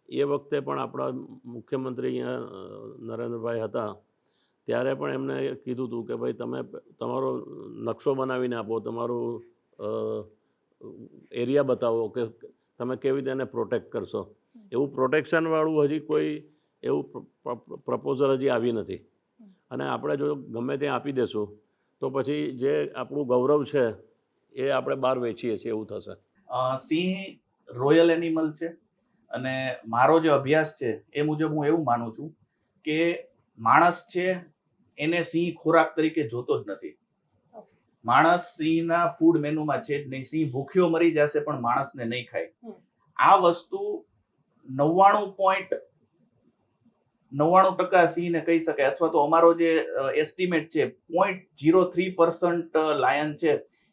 એ વખતે પણ આપણા મુખ્યમંત્રી અહીંયા નરેન્દ્રભાઈ હતા, ત્યારે પણ એમને કીધું હતું કે ભાઈ તમે તમારો નકશો બનાવીને આપો, તમારું એરિયા બતાવો કે તમે કેવી રીતે એને પ્રોટેક્ટ કરશો. એવું પ્રોટેક્શનવાળું હજી કોઈ એવું પ્રપોઝલ હજી આવી નથી. અને આપણે જો ગમે ત્યાં આપી દેશું તો પછી જે આપણું ગૌરવ છે એ આપણે બહાર વેચીએ છીએ એવું થશે. સિંહ રોયલ એનિમલ છે અને મારો જે અભ્યાસ છે એ મુજબ હું એવું માનું છું કે માણસ છે એને સિંહ ખોરાક તરીકે જોતો જ નથી. માણસ સિંહના ફૂડ મેનુમાં છે જ નહીં. સિંહ ભૂખ્યો મરી જશે પણ માણસને નહીં ખાય. આ વસ્તુ 99% સિંહને કહી શકાય. અથવા તો અમારો જે એસ્ટિમેટ છે 0.03% લાયન છે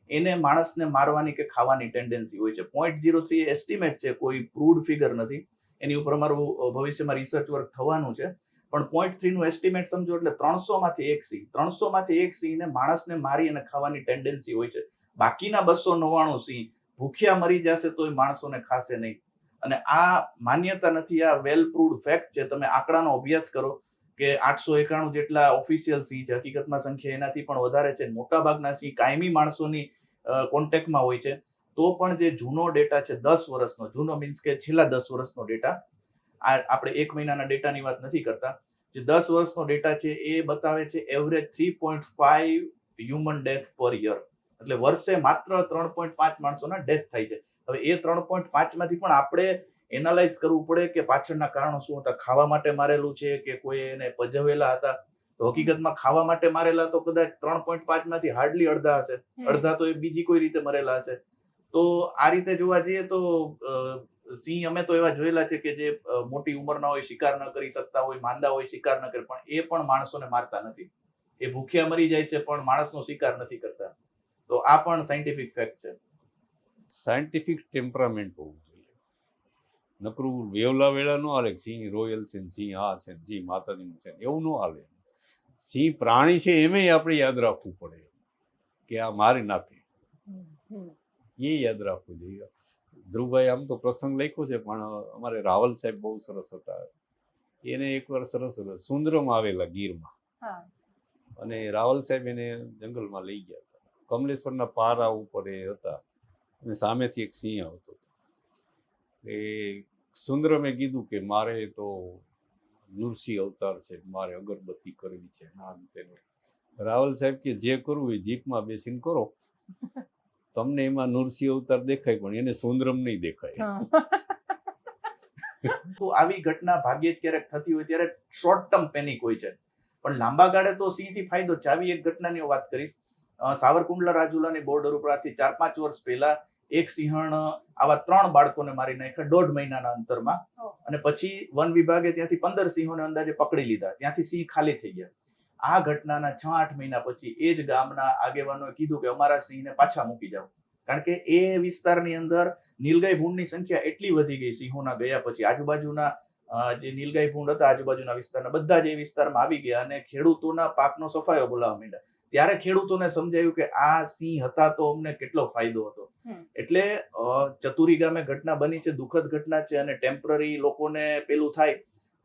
એને માણસને મારવાની કે ખાવાની ટેન્ડન્સી હોય છે. 0.03 એસ્ટિમેટ છે, કોઈ પ્રૂવડ ફિગર નથી. એની ઉપર અમારું ભવિષ્યમાં રિસર્ચ વર્ક થવાનું છે. પણ 0.3 નું એસ્ટિમેટ સમજો એટલે 300માંથી એક સિંહને માણસને મારી અને ખાવાની ટેન્ડન્સી હોય છે. બાકીના 299 સિંહ ભૂખ્યા મરી જશે તોય માણસોને ખાશે નહીં. અને આ માન્યતા નથી, આ વેલ પ્રૂવડ ફેક્ટ છે. તમે આંકડાનો અભ્યાસ કરો કે 891 જેટલા ઓફિશિયલ સિંહ છે, હકીકતમાં સંખ્યા એનાથી પણ વધારે છે. મોટાભાગના સિંહ કાયમી માણસોની કોન્ટેક્ટમાં હોય છે. તો પણ જે જૂનો ડેટા છે 10 વર્ષનો, જૂનો મીન્સ કે છેલ્લા 10 વર્ષનો ડેટા, આપણે 1 મહિનાના ડેટાની વાત નથી કરતા, જે 10 વર્ષનો ડેટા છે એ બતાવે છે એવરેજ 3.5 હ્યુમન ડેથ પર યર. એટલે વર્ષે માત્ર 3.5 માણસોના ડેથ થાય છે. હવે એ 3.5 માંથી પણ આપણે એનાલાઇઝ કરવું પડે કે પાછળના કારણો શું હતા. ખાવા માટે મારેલું છે કે કોઈ એને પજવેલા હતા. તો હકીકતમાં ખાવા માટે મારેલા તો કદાચ 3.5 માંથી હાર્ડલી અડધા હશે. અડધા તો એ બીજી કોઈ રીતે મરેલા હશે. તો આ રીતે જોવા જઈએ તો સિંહ અમે તો એવા જોયેલા છે કે જે મોટી ઉંમરના હોય, શિકાર ન કરી શકતા હોય, માંદા હોય, શિકાર ન કરે, પણ એ પણ માણસોને મારતા નથી. એ ભૂખ્યા મરી જાય છે પણ માણસનો શિકાર નથી કરતા. તો આ પણ સાયન્ટિફિક ફેક્ટ છે. સાયન્ટિફિક ટેમ્પરામેન્ટ હોવું જોઈએ. નકરું વેવલા વેળા ન હાલે. સિંહ રોયલ છે, સિંહ આ છે, સિંહ માતાજીનું છે, એવું ન હાલે. સિંહ પ્રાણી છે એમે આપણે યાદ રાખવું પડે કે આ મારી નાખે, એ યાદ રાખવું જોઈએ. ધ્રુવભાઈ આમ તો પ્રસંગ લખ્યો છે પણ અમારે રાવલ સાહેબ બહુ સરસ હતા. એને એકવાર સરસ સુંદરમ આવેલા ગીરમાં, અને રાવલ સાહેબ એને જંગલમાં લઈ ગયા હતા. કમલેશ્વરના પારા ઉપર એ હતા અને સામેથી એક સિંહ આવતો હતો. એ સુંદરમે કીધું કે મારે તો નૃસિંહ અવતાર છે, મારે અગરબત્તી કરવી છે, નામ તેનું. રાવલ સાહેબ કે જે કરવું એ જીપમાં બેસીને કરો, તમને એમાં નૃસિંહ અવતાર દેખાય પણ એને સુંદરમ નહીં દેખાય. તો આવી ઘટના ભાગ્યે જ ક્યારેક થતી હોય ત્યારે શોર્ટ ટર્મ પેનિક હોય છે, પણ લાંબા ગાળે તો સિંહથી ફાયદો છે. આવી એક ઘટનાની વાત કરીશ. સાવરકુંડલા રાજુલાની બોર્ડર ઉપર આથી 4-5 વર્ષ પહેલા એક સિંહણ આવા 3 બાળકોને મારી નાખ્યા 1.5 મહિનાના અંતરમાં. અને પછી વન વિભાગે ત્યાંથી 15 સિંહોને અંદાજે પકડી લીધા. ત્યાંથી સિંહ ખાલી થઈ ગયા. આ ઘટનાના 6-8 મહિના પછી એ જ ગામના આગેવાનોએ કીધું કે અમારા સિંહને પાછા મૂકી જાઓ. કારણ કે એ વિસ્તારની અંદર નીલગાય ભૂંડની સંખ્યા એટલી વધી ગઈ સિંહોના ગયા પછી. આજુબાજુના જે નીલગાય ભૂંડ હતા આજુબાજુના વિસ્તારના બધા જ એ વિસ્તારમાં આવી ગયા અને ખેડૂતોના પાકનો સફાયો બોલાવવા માંડ્યા. ત્યારે ખેડૂતોને સમજાયું કે આ સિંહ હતા તો અમને કેટલો ફાયદો હતો. એટલે ચતુરી ગામે ઘટના બની છે, દુઃખદ ઘટના છે અને ટેમ્પરરી લોકોને પેલું થાય,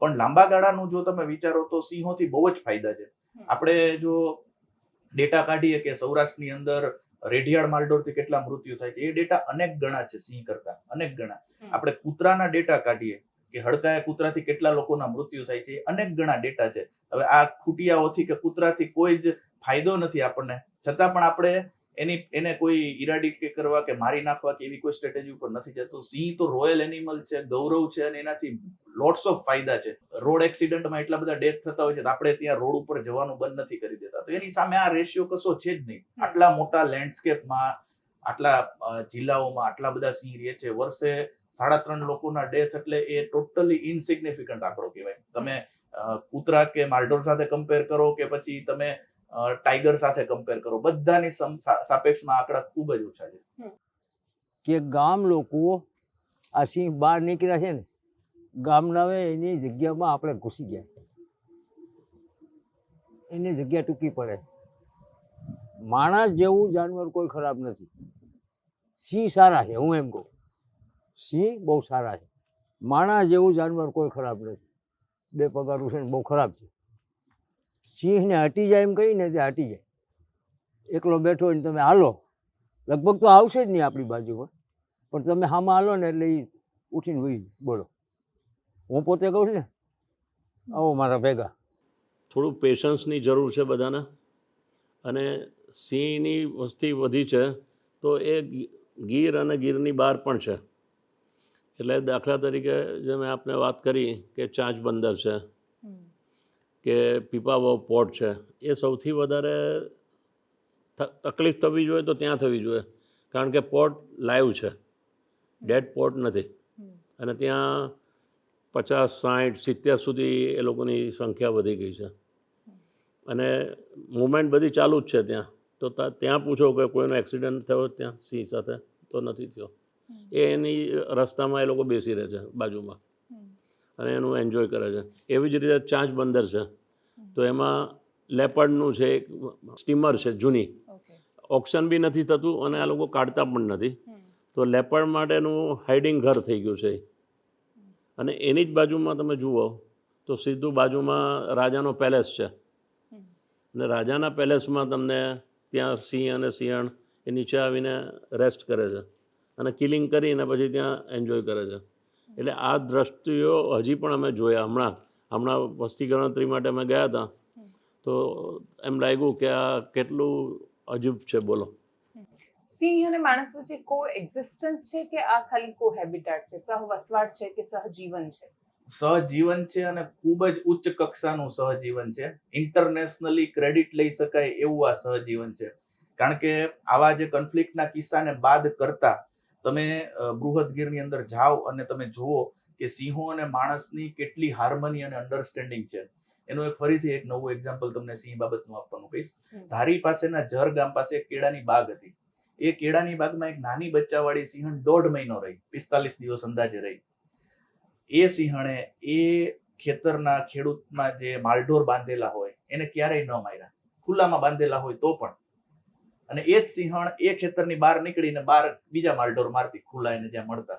પણ લાંબા ગાળાનું જો તમે વિચારો તો સિંહોથી બહુ જ ફાયદા છે. આપણે જો ડેટા કાઢીએ કે સૌરાષ્ટ્રની અંદર રેઢિયાળ માલઢોરથી કેટલા મૃત્યુ થાય છે, એ ડેટા અનેક ગણા છે સિંહ કરતા, અનેક ગણા. આપણે કૂતરાના ડેટા કાઢીએ કે હડકાયા કૂતરાથી કેટલા લોકોના મૃત્યુ થાય છે, એ અનેક ગણા ડેટા છે. હવે આ ખૂટિયાઓથી કે કૂતરાથી કોઈ જ ફાયદો નથી આપણને, છતાં પણ આપણે એને કોઈ ઇરાડિકેટ કરવા કે મારી નાખવા કે એવી કોઈ સ્ટ્રેટેજી ઉપર નથી જતું. સિંહ તો રોયલ એનિમલ છે, ગૌરવ છે અને એનાથી લોટ્સ ઓફ ફાયદા છે. રોડ એક્સિડન્ટમાં એટલા બધા ડેથ થતા હોય છે, આપણે ત્યાં રોડ ઉપર જવાનું બંધ નથી કરી દેતા. તો એની સામે આ રેશિયો કશો છે જ નહીં. આટલા મોટા લેન્ડસ્કેપમાં, આટલા જિલ્લાઓમાં આટલા બધા સિંહ રહે છે. વર્ષે 3.5 લોકોના ડેથ એટલે એ ટોટલી ઇનસિગ્નિફિકન્ટ આંકડો કહેવાય. તમે કૂતરા કે માલઢોર સાથે કમ્પેર કરો કે પછી તમે ટાઈગર સાથે કમ્પેર કરો, બધાની સાપેક્ષમાં આંકડા ખૂબ જ ઓછા છે. કે ગામ લોકો આ સિંહ બહાર નીકળ્યા છે ને ગામના એની જગ્યામાં આપણે ઘૂસી ગયા, એની જગ્યા ટૂંકી પડે. માણસ જેવું જાનવર કોઈ ખરાબ નથી. સિંહ સારા છે, હું એમ કહું, સિંહ બહુ સારા છે. માણસ જેવું જાનવર કોઈ ખરાબ નથી. બે પગારું છે ને બહુ ખરાબ છે. સિંહને હટી જાય એમ કહીને તે હટી જાય. એકલો બેઠો હોય ને તમે હાલો, લગભગ તો આવશે જ નહીં આપણી બાજુમાં, પણ તમે સામે હાલો ને એટલે એ ઉઠીને વહી જાય. બોલો, હું પોતે કહું છું ને, આવો મારા ભેગા. થોડું પેશન્સની જરૂર છે બધાને. અને સિંહની વસ્તી વધી છે તો એ ગીર અને ગીરની બહાર પણ છે. એટલે દાખલા તરીકે જે મેં આપને વાત કરી કે ચાંચ બંદર છે કે પીપાવાવ પોર્ટ છે, એ સૌથી વધારે તકલીફ થવી જોઈએ તો ત્યાં થવી જોઈએ, કારણ કે પોર્ટ લાઈવ છે, ડેડ પોર્ટ નથી. અને ત્યાં 50, 60, 70 સુધી એ લોકોની સંખ્યા વધી ગઈ છે. અને મુવમેન્ટ બધી ચાલુ જ છે ત્યાં. તો ત્યાં પૂછો કે કોઈનો એક્સિડન્ટ થયો ત્યાં સિંહ સાથે, તો નથી થયો. એની રસ્તામાં એ લોકો બેસી રહે છે બાજુમાં અને એનું એન્જોય કરે છે. એવી જ રીતે ચાંચ બંદર છે, તો એમાં લેપર્ડનું છે એક સ્ટીમર છે જૂની, ઓપ્શન બી નથી થતું અને આ લોકો કાઢતા પણ નથી. તો લેપર્ડ માટેનું હાઇડિંગ ઘર થઈ ગયું છે. અને એની જ બાજુમાં તમે જુઓ તો સીધું બાજુમાં રાજાનો પેલેસ છે. અને રાજાના પેલેસમાં તમને ત્યાં સિંહ અને સિંહણ એ નીચે આવીને રેસ્ટ કરે છે અને કિલિંગ કરીને પછી ત્યાં એન્જોય કરે છે. એટલે આ દ્રષ્ટિઓ હજી પણ અમે જોયા. હમણાં વસ્તી ગણતરી માટે અમે ગયા હતા તો એમ લાગ્યું કે આ કેટલું અજુબ છે. બોલો, સિંહ અને માણસ વચ્ચે કો એક્ઝિસ્ટન્સ છે કે આ ખાલી કો હેબિટાટ છે, સહવસવાટ છે કે સહજીવન છે? સહજીવન છે અને ખૂબ જ ઉચ્ચ કક્ષાનું સહજીવન છે. ઇન્ટરનેશનલી ક્રેડિટ લઈ શકાય એવું આ સહજીવન છે. કારણ કે આવા જે કન્ફ્લિક્ટના કિસ્સાને બાદ કરતા તમે બૃહદગીરની અંદર જાઓ અને તમે જુઓ કે સિંહો અને માણસની કેટલી હાર્મની અને અન્ડરસ્ટેન્ડિંગ છે. એનું ફરીથી એક નવું એક્ઝામ્પલ તમને સિંહ બાબતનું આપવાનું કહીશ. ધારી પાસેના જર ગામ પાસે એક કેળાની બાગ હતી. એ કેળાની બાગમાં એક નાની બચ્ચાવાળી સિંહણ 1.5 મહિનો રહી, 45 દિવસ અંદાજે રહી. એ સિંહણે એ ખેતરના ખેડૂતમાં જે માલઢોર બાંધેલા હોય એને ક્યારેય ન માર્યા, ખુલ્લામાં બાંધેલા હોય તો પણ. અને એ જ સિંહણ એ ખેતરની બહાર નીકળીને બહાર બીજા માલઢોર મારતી, ખુલ્લા એને જ્યાં મળતા.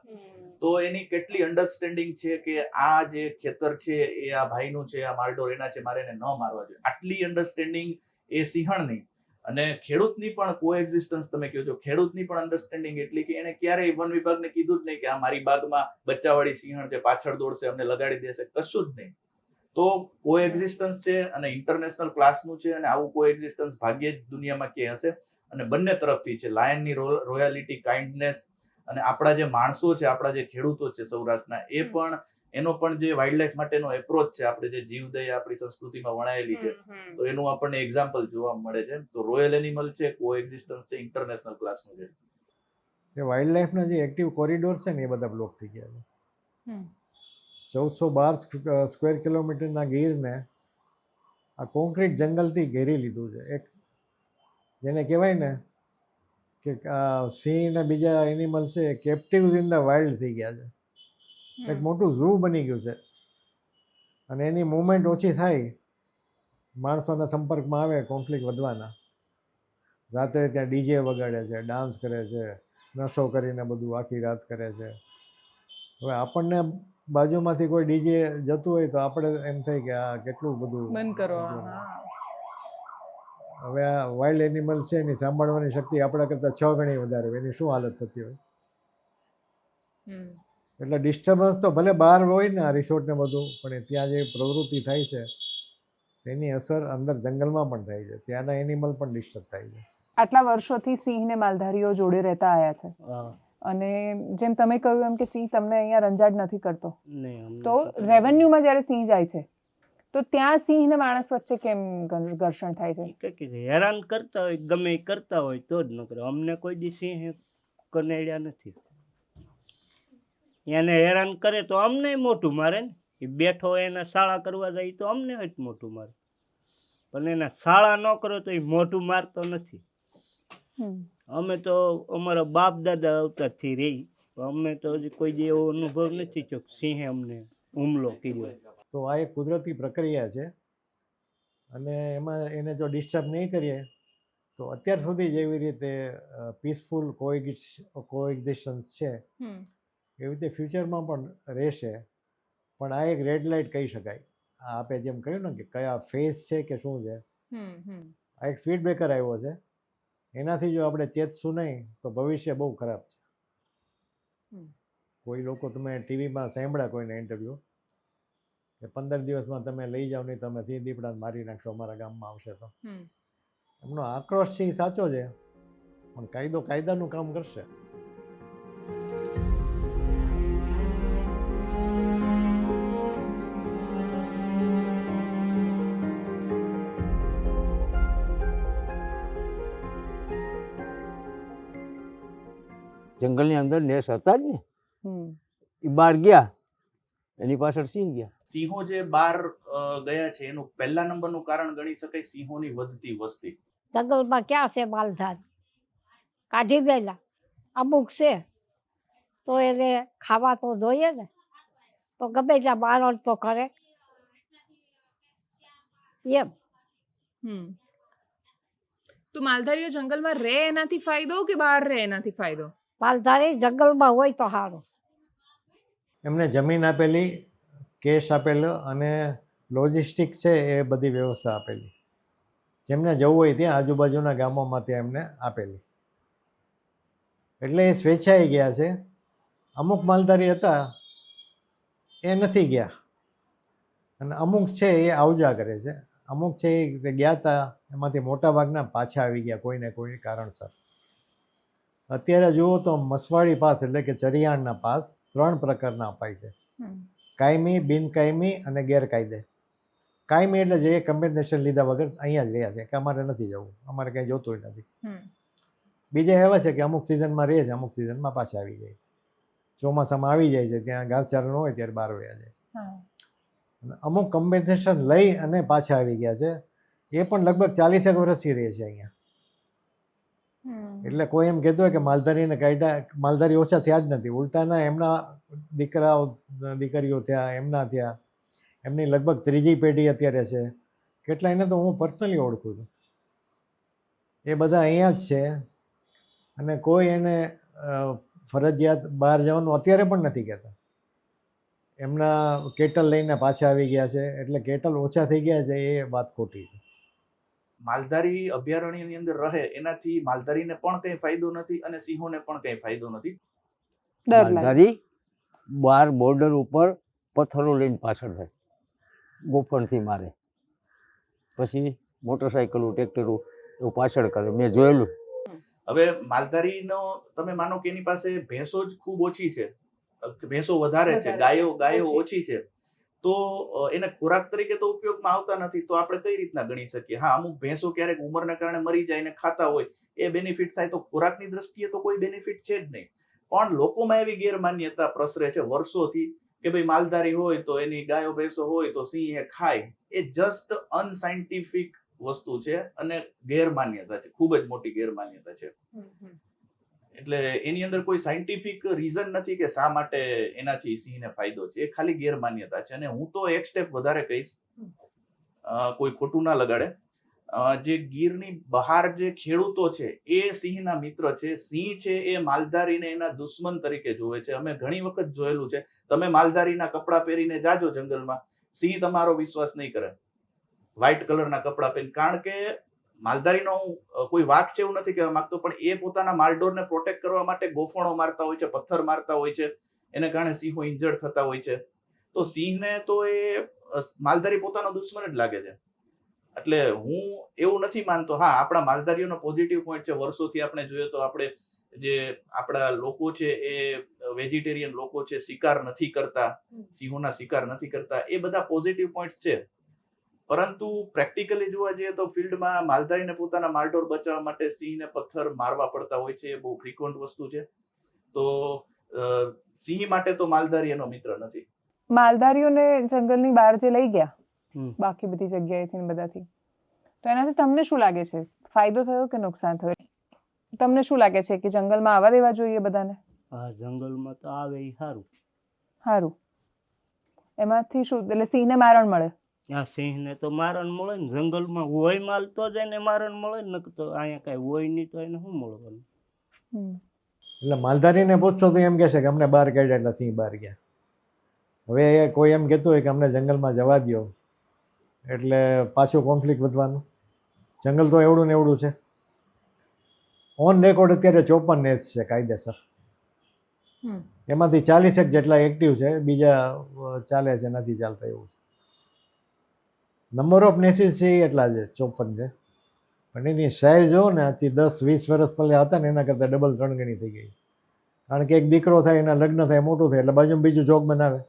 તો એની કેટલી અન્ડરસ્ટેન્ડિંગ છે કે આ જે ખેતર છે એ આ ભાઈનું છે, આ માલઢોર એના છે, મારે એને ન મારવા જોઈએ. આટલી અન્ડરસ્ટેન્ડિંગ એ સિંહણની. અને ખેડૂતની પણ કોએક્ઝિસ્ટન્સ તમે કહો છો, ખેડૂતની પણ અન્ડરસ્ટેન્ડિંગ એટલી કે એને ક્યારેય વન વિભાગને કીધું જ નહીં કે આ મારી બાગમાં બચ્ચાવાળી સિંહણ છે, પાછળ દોડશે, અમને લગાડી દેશે, કશું જ નહીં. તો કોએક્ઝિસ્ટન્સ છે અને ઇન્ટરનેશનલ ક્લાસનું છે. અને આવું કોએક્ઝિસ્ટન્સ ભાગ્યે જ દુનિયામાં ક્યાંય હશે. અને બંને તરફથી છે, લાયનની રોયાલિટી, કાઇન્ડનેસ, અને આપણા જે માણસો છે, આપણા જે ખેડૂતો છે સૌરાષ્ટ્રના, એ પણ એનો પણ જે વાઇલ્ડ લાઈફ માટેનો એપ્રોચ છે, આપણે જે જીવદયા આપણી સંસ્કૃતિમાં વણાયેલી છે, તો એનું આપણને એક્ઝામ્પલ જોવા મળે છે. તો રોયલ એનિમલ છે, કોએક્ઝિસ્ટન્સ છે, ઇન્ટરનેશનલ ક્લાસનું છે. એ વાઇલ્ડ લાઈફના જે એક્ટિવ કોરિડોર છે ને એ બધા બ્લોક થઈ ગયા છે. 1412 સ્ક્વેર કિલોમીટરના ગીરને આ કોન્ક્રીટ જંગલથી ઘેરી લીધું છે. એક જેને કહેવાય ને કે સિંહ ને બીજા એનિમલ છે કેપ્ટિવ્સ ઇન ધ વાઇલ્ડ થઈ ગયા છે. એક મોટું ઝૂ બની ગયું છે. અને એની મૂવમેન્ટ ઓછી થાય, માણસોના સંપર્કમાં આવે, કોન્ફ્લિક્ટ વધવાના. રાત્રે ત્યાં ડીજે વગાડે છે, ડાન્સ કરે છે, નશો કરીને બધું આખી રાત કરે છે. હવે આપણને બાજુમાંથી કોઈ ડીજે જતું હોય તો આપણે એમ થાય કે આ કેટલું બધું બંધ કરો. હવે આ વાઇલ્ડ એનિમલ છે એની સાંભળવાની શક્તિ આપણા કરતાં 6 ગણી વધારે હોય, એની શું હાલત થતી હોય. એટલે ડિસ્ટર્બન્સ તો ભલે બહાર હોય ને આ રિસોર્ટ ને બધું, પણ ત્યાં જે પ્રવૃત્તિ થાય છે એની અસર અંદર જંગલમાં પણ થાય છે. ત્યાંના એનિમલ પણ ડિસ્ટર્બ થાય છે. આટલા વર્ષોથી સિંહ ને માલધારીઓ જોડે રહેતા આવ્યા છે, અને જેમ તમે કહ્યું એમ કે સિંહ તમને અહીંયા રંજાડ નથી કરતો, તો રેવન્યુમાં જ્યારે સિંહ જાય છે તો ત્યાં સિંહ ને માણસ વચ્ચે કેમ ઘર્ષણ થાય છે? હેરાન કરતા હોય, ગમે એ કરતા હોય તો જ ન કરે. અમને કોઈ દી સિંહ કનેડ્યા નથી. એને હેરાન કરે તો અમને મોટું મારે ને. એ બેઠો એના શાળા કરવા જાય તો અમને જ મોટું મારે, પણ એના શાળા ન કરો તો એ મોટું મારતો નથી. અમે તો અમારા બાપ દાદા અવતારથી રહી, અમે તો હજી કોઈ દી એવો અનુભવ નથી થયો સિંહે અમને હુમલો કર્યો. તો આ એક કુદરતી પ્રક્રિયા છે અને એમાં એને જો ડિસ્ટર્બ નહીં કરીએ તો અત્યાર સુધી જેવી રીતે પીસફુલ કોએક્ઝિસ્ટન્સ છે એવી રીતે ફ્યુચરમાં પણ રહેશે. પણ આ એક રેડ લાઇટ કહી શકાય. આ આપે જેમ કહ્યું ને કે કયા ફેઝ છે કે શું છે, આ એક સ્પીડ બ્રેકર આવ્યો છે. એનાથી જો આપણે ચેતશું નહીં તો ભવિષ્ય બહુ ખરાબ છે. કોઈ લોકો તમે ટીવીમાં સાંભળ્યા કોઈને ઇન્ટરવ્યૂ કે 15 દિવસમાં તમે લઈ જાઓ નહીં, તમે સિંહ દીપડાને મારી નાખશો અમારા ગામમાં આવશે તો. એમનો આક્રોશ છે એ સાચો છે, પણ કાયદો કાયદાનું કામ કરશે. જંગલની અંદર નેસ હતા જ ને, એ બહાર ગયા, એની પાછળ સિંહ ગયા. સિંહો જે બહાર ગયા છે એનું પહેલા નંબરનું કારણ ગણી શકાય સિંહોની વધતી વસ્તી. જંગલમાં ક્યાં છે માલધાર? કાઢી ગયેલા અમુક છે તો એને ખાવા તો જોઈએ ને, તો ગમે ત્યાં મારણ તો કરે એમ. તો માલધારીઓ જંગલમાં રહે એનાથી ફાયદો કે બહાર રહે એનાથી ફાયદો? માલધારી જંગલમાં હોય તો સારું. એમને જમીન આપેલી, કેશ આપેલો અને લોજિસ્ટિક છે એ બધી વ્યવસ્થા આપેલી. જેમને જવું હોય ત્યાં આજુબાજુના ગામોમાં ત્યાં એમને આપેલી. એટલે એ સ્વેચ્છાએ ગયા છે. અમુક માલધારી હતા એ નથી ગયા અને અમુક છે એ આવજા કરે છે. અમુક છે એ ગયા હતા, એમાંથી મોટા ભાગના પાછા આવી ગયા કોઈને કોઈ કારણસર. અત્યારે જુઓ તો મસવાડી પાસ એટલે કે ચરિયાણના પાસ 3 પ્રકારના અપાય છે: કાયમી, બિનકાયમી અને ગેરકાયદે. કાયમી એટલે જે કમ્પેન્સેશન લીધા વગર અહીંયા જ રહ્યા છે કે અમારે નથી જવું, અમારે કંઈ જોતું નથી. બીજા એવા છે કે અમુક સિઝનમાં રહે છે, અમુક સિઝનમાં પાછા આવી જાય. ચોમાસામાં આવી જાય છે, ત્યાં ઘાસચારો ન હોય ત્યારે બહાર વયા જાય. અમુક કમ્પેન્સેશન લઈ અને પાછા આવી ગયા છે. એ પણ લગભગ 40 વર્ષથી રહે છે અહીંયા. એટલે કોઈ એમ કહેતો હોય કે માલધારીને કાયદા, માલધારી ઓછા થયા જ નથી, ઉલટાના એમના દીકરાઓ દીકરીઓ થયા, એમના થયા. એમની લગભગ 3જી પેઢી અત્યારે છે. કેટલાયને તો હું પર્સનલી ઓળખું છું. એ બધા અહીંયા જ છે અને કોઈ એને ફરજિયાત બહાર જવાનું અત્યારે પણ નથી કહેતા. એમના કેટલ લઈને પાછા આવી ગયા છે. એટલે કેટલ ઓછા થઈ ગયા છે એ વાત ખોટી છે. માલધારી અભયારણ્યની અંદર રહે એનાથી માલધારીને પણ કંઈ ફાયદો નથી અને સિંહોને પણ કંઈ ફાયદો નથી. માલધારી બહાર બોર્ડર ઉપર પથ્થરો લઈને પાછળ થાય, ગોફણથી મારે, પછી મોટરસાઇકલો, ટ્રેક્ટરો એવું પાછળ કરે. મેં જોયેલું. હવે માલધારીનો તમે માનો કે એની પાસે ભેંસો જ ખૂબ ઓછી છે, ભેંસો વધારે છે, ગાયો ઓછી છે, તો એને ખોરાક તરીકે તો ઉપયોગમાં આવતા નથી. તો આપણે કઈ રીતના ગણી શકીએ? હા, અમુક ભેંસો ક્યારેક ઉંમરના કારણે મરી જાય ને ખાતા હોય, એ બેનિફિટ થાય. તો ખોરાકની દ્રષ્ટિએ તો કોઈ બેનિફિટ છે જ નહીં. પણ લોકોમાં એવી ગેરમાન્યતા પ્રસરે છે વર્ષોથી કે ભાઈ માલધારી હોય તો એની ગાયો ભેંસો હોય તો સિંહ એ ખાય. એ જસ્ટ અનસાયન્ટિફિક વસ્તુ છે અને ગેરમાન્યતા છે, ખૂબ જ મોટી ગેરમાન્યતા છે. એટલે એની અંદર કોઈ સાયન્ટિફિક રીઝન નથી કે શા માટે એનાથી સિંહને ફાયદો છે. એ ખાલી ગેરમાન્યતા છે. અને હું તો એક સ્ટેપ વધારે કહીશ, કોઈ ખોટું ના લગાડે. જે ગીરની બહાર જે ખેડૂતો છે એ સિંહના મિત્ર છે. સિંહ છે એ માલધારીને એના દુશ્મન તરીકે જોવે છે. અમે ઘણી વખત જોયેલું છે. તમે માલધારીના કપડાં પહેરીને જાજો જંગલમાં, સિંહ તમારો વિશ્વાસ નહીં કરે વ્હાઈટ કલરના કપડાં પહેરીને. કારણ કે માલધારીનો કોઈ વાક છે એવું નથી કહેવા માંગતો, પણ એ પોતાના માલઢોરને પ્રોટેક્ટ કરવા માટે ગોફણો મારતા હોય છે, પથ્થર મારતા હોય છે. એને કારણે સિંહો ઇન્જર્ડ થતા હોય છે. તો સિંહને તો એ માલધારી પોતાનો દુશ્મન જ લાગે છે. એટલે હું એવું નથી માનતો. હા, આપણા માલધારીઓનો પોઝિટિવ પોઈન્ટ છે. વર્ષોથી આપણે જોઈએ તો આપણે જે આપણા લોકો છે એ વેજીટેરિયન લોકો છે, શિકાર નથી કરતા, સિંહોના શિકાર નથી કરતા. એ બધા પોઝિટિવ પોઈન્ટ્સ છે. પરંતુ પ્રેક્ટિકલી જોવા જઈએ તો ફિલ્ડમાં માલધારીને પોતાના માલઢોર બચાવવા માટે સિંહને પથ્થર મારવા પડતા હોય છે. એ બહુ ફ્રીક્વન્ટ વસ્તુ છે. તો સિંહ માટે તો માલધારી એનો મિત્ર નથી. માલધારીઓને જંગલની બહાર જે લઈ ગયા બાકી બધી જગ્યાએથી બધાથી, તો એનાથી તમને શું લાગે છે? ફાયદો થયો કે નુકસાન થયું? તમને શું લાગે છે કે જંગલમાં આવવા દેવા જોઈએ બધાને? હા, જંગલમાં તો આવે એ સારું. સારું. એમાંથી શું એટલે સિંહને મારણ મળે? આ સિંહને તો મારણ મળે ને, જંગલમાં હોય માલ તો જ એને મારણ મળે ને, નકર તો અહીંયા કાંઈ હોય નહીં તો એને શું મળવાનું. એટલે માલધારીને પૂછશો તો એમ કહેશે કે અમને બહાર કાઢ્યા એટલે સિંહ બહાર ગયા. હવે કોઈ એમ કહેતું હોય કે અમને જંગલમાં જવા દો એટલે પાછું કોન્ફ્લિક્ટ વધવાનું. જંગલ તો એવડું ને એવડું છે. ઓન રેકોર્ડ અત્યારે 54 નેસ છે કાયદેસર. એમાંથી 40 જેટલા એક્ટિવ છે, બીજા ચાલે છે, નથી ચાલતા એવું છે. નંબર ઓફ નેસીસ છે એ એટલા છે 54 છે, પણ એની સાઇઝ જો ને આજથી 10-20 વર્ષ પહેલાં હતા ને એના કરતાં ડબલ 3 ગણી થઈ ગઈ. કારણ કે એક દીકરો થાય, એના લગ્ન થાય, મોટું થાય એટલે બાજુમાં બીજું જોગ બનાવે,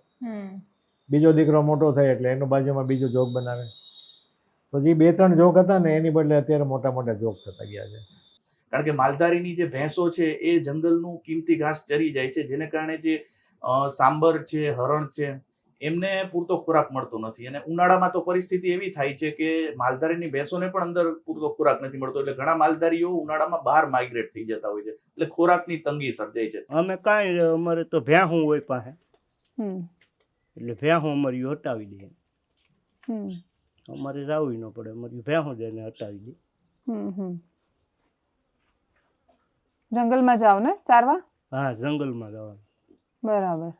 બીજો દીકરો મોટો થાય એટલે એનું બાજુમાં બીજું જોગ બનાવે. તો જે 2-3 જોગ હતા ને એની બદલે અત્યારે મોટા મોટા જોગ થતા ગયા છે. કારણ કે માલધારીની જે ભેંસો છે એ જંગલનું કિંમતી ઘાસ ચરી જાય છે, જેને કારણે જે સાંબર છે, હરણ છે, એમને પૂરતો ખોરાક મળતો નથી. અને ઉનાળામાં તો પરિસ્થિતિ એવી થાય છે કે માલધારીની ભેંસોને પણ અંદર પૂરતો ખોરાક નથી મળતો, એટલે ઘણા માલધારીઓ ઉનાળામાં બહાર માઇગ્રેટ થઈ જતા હોય છે, એટલે ખોરાકની તંગી સર્જાય છે. અમે કાંઈ અમારે તો ભેહું હોય પાસે, એટલે ભેહું અમારી હટાવી દે. અમારે રાવવી ન પડે, અમારી ભેહું જ એને હટાવી દે. જંગલમાં જાવ ને ચારવા? હા, જંગલમાં જવાનું. બરાબર.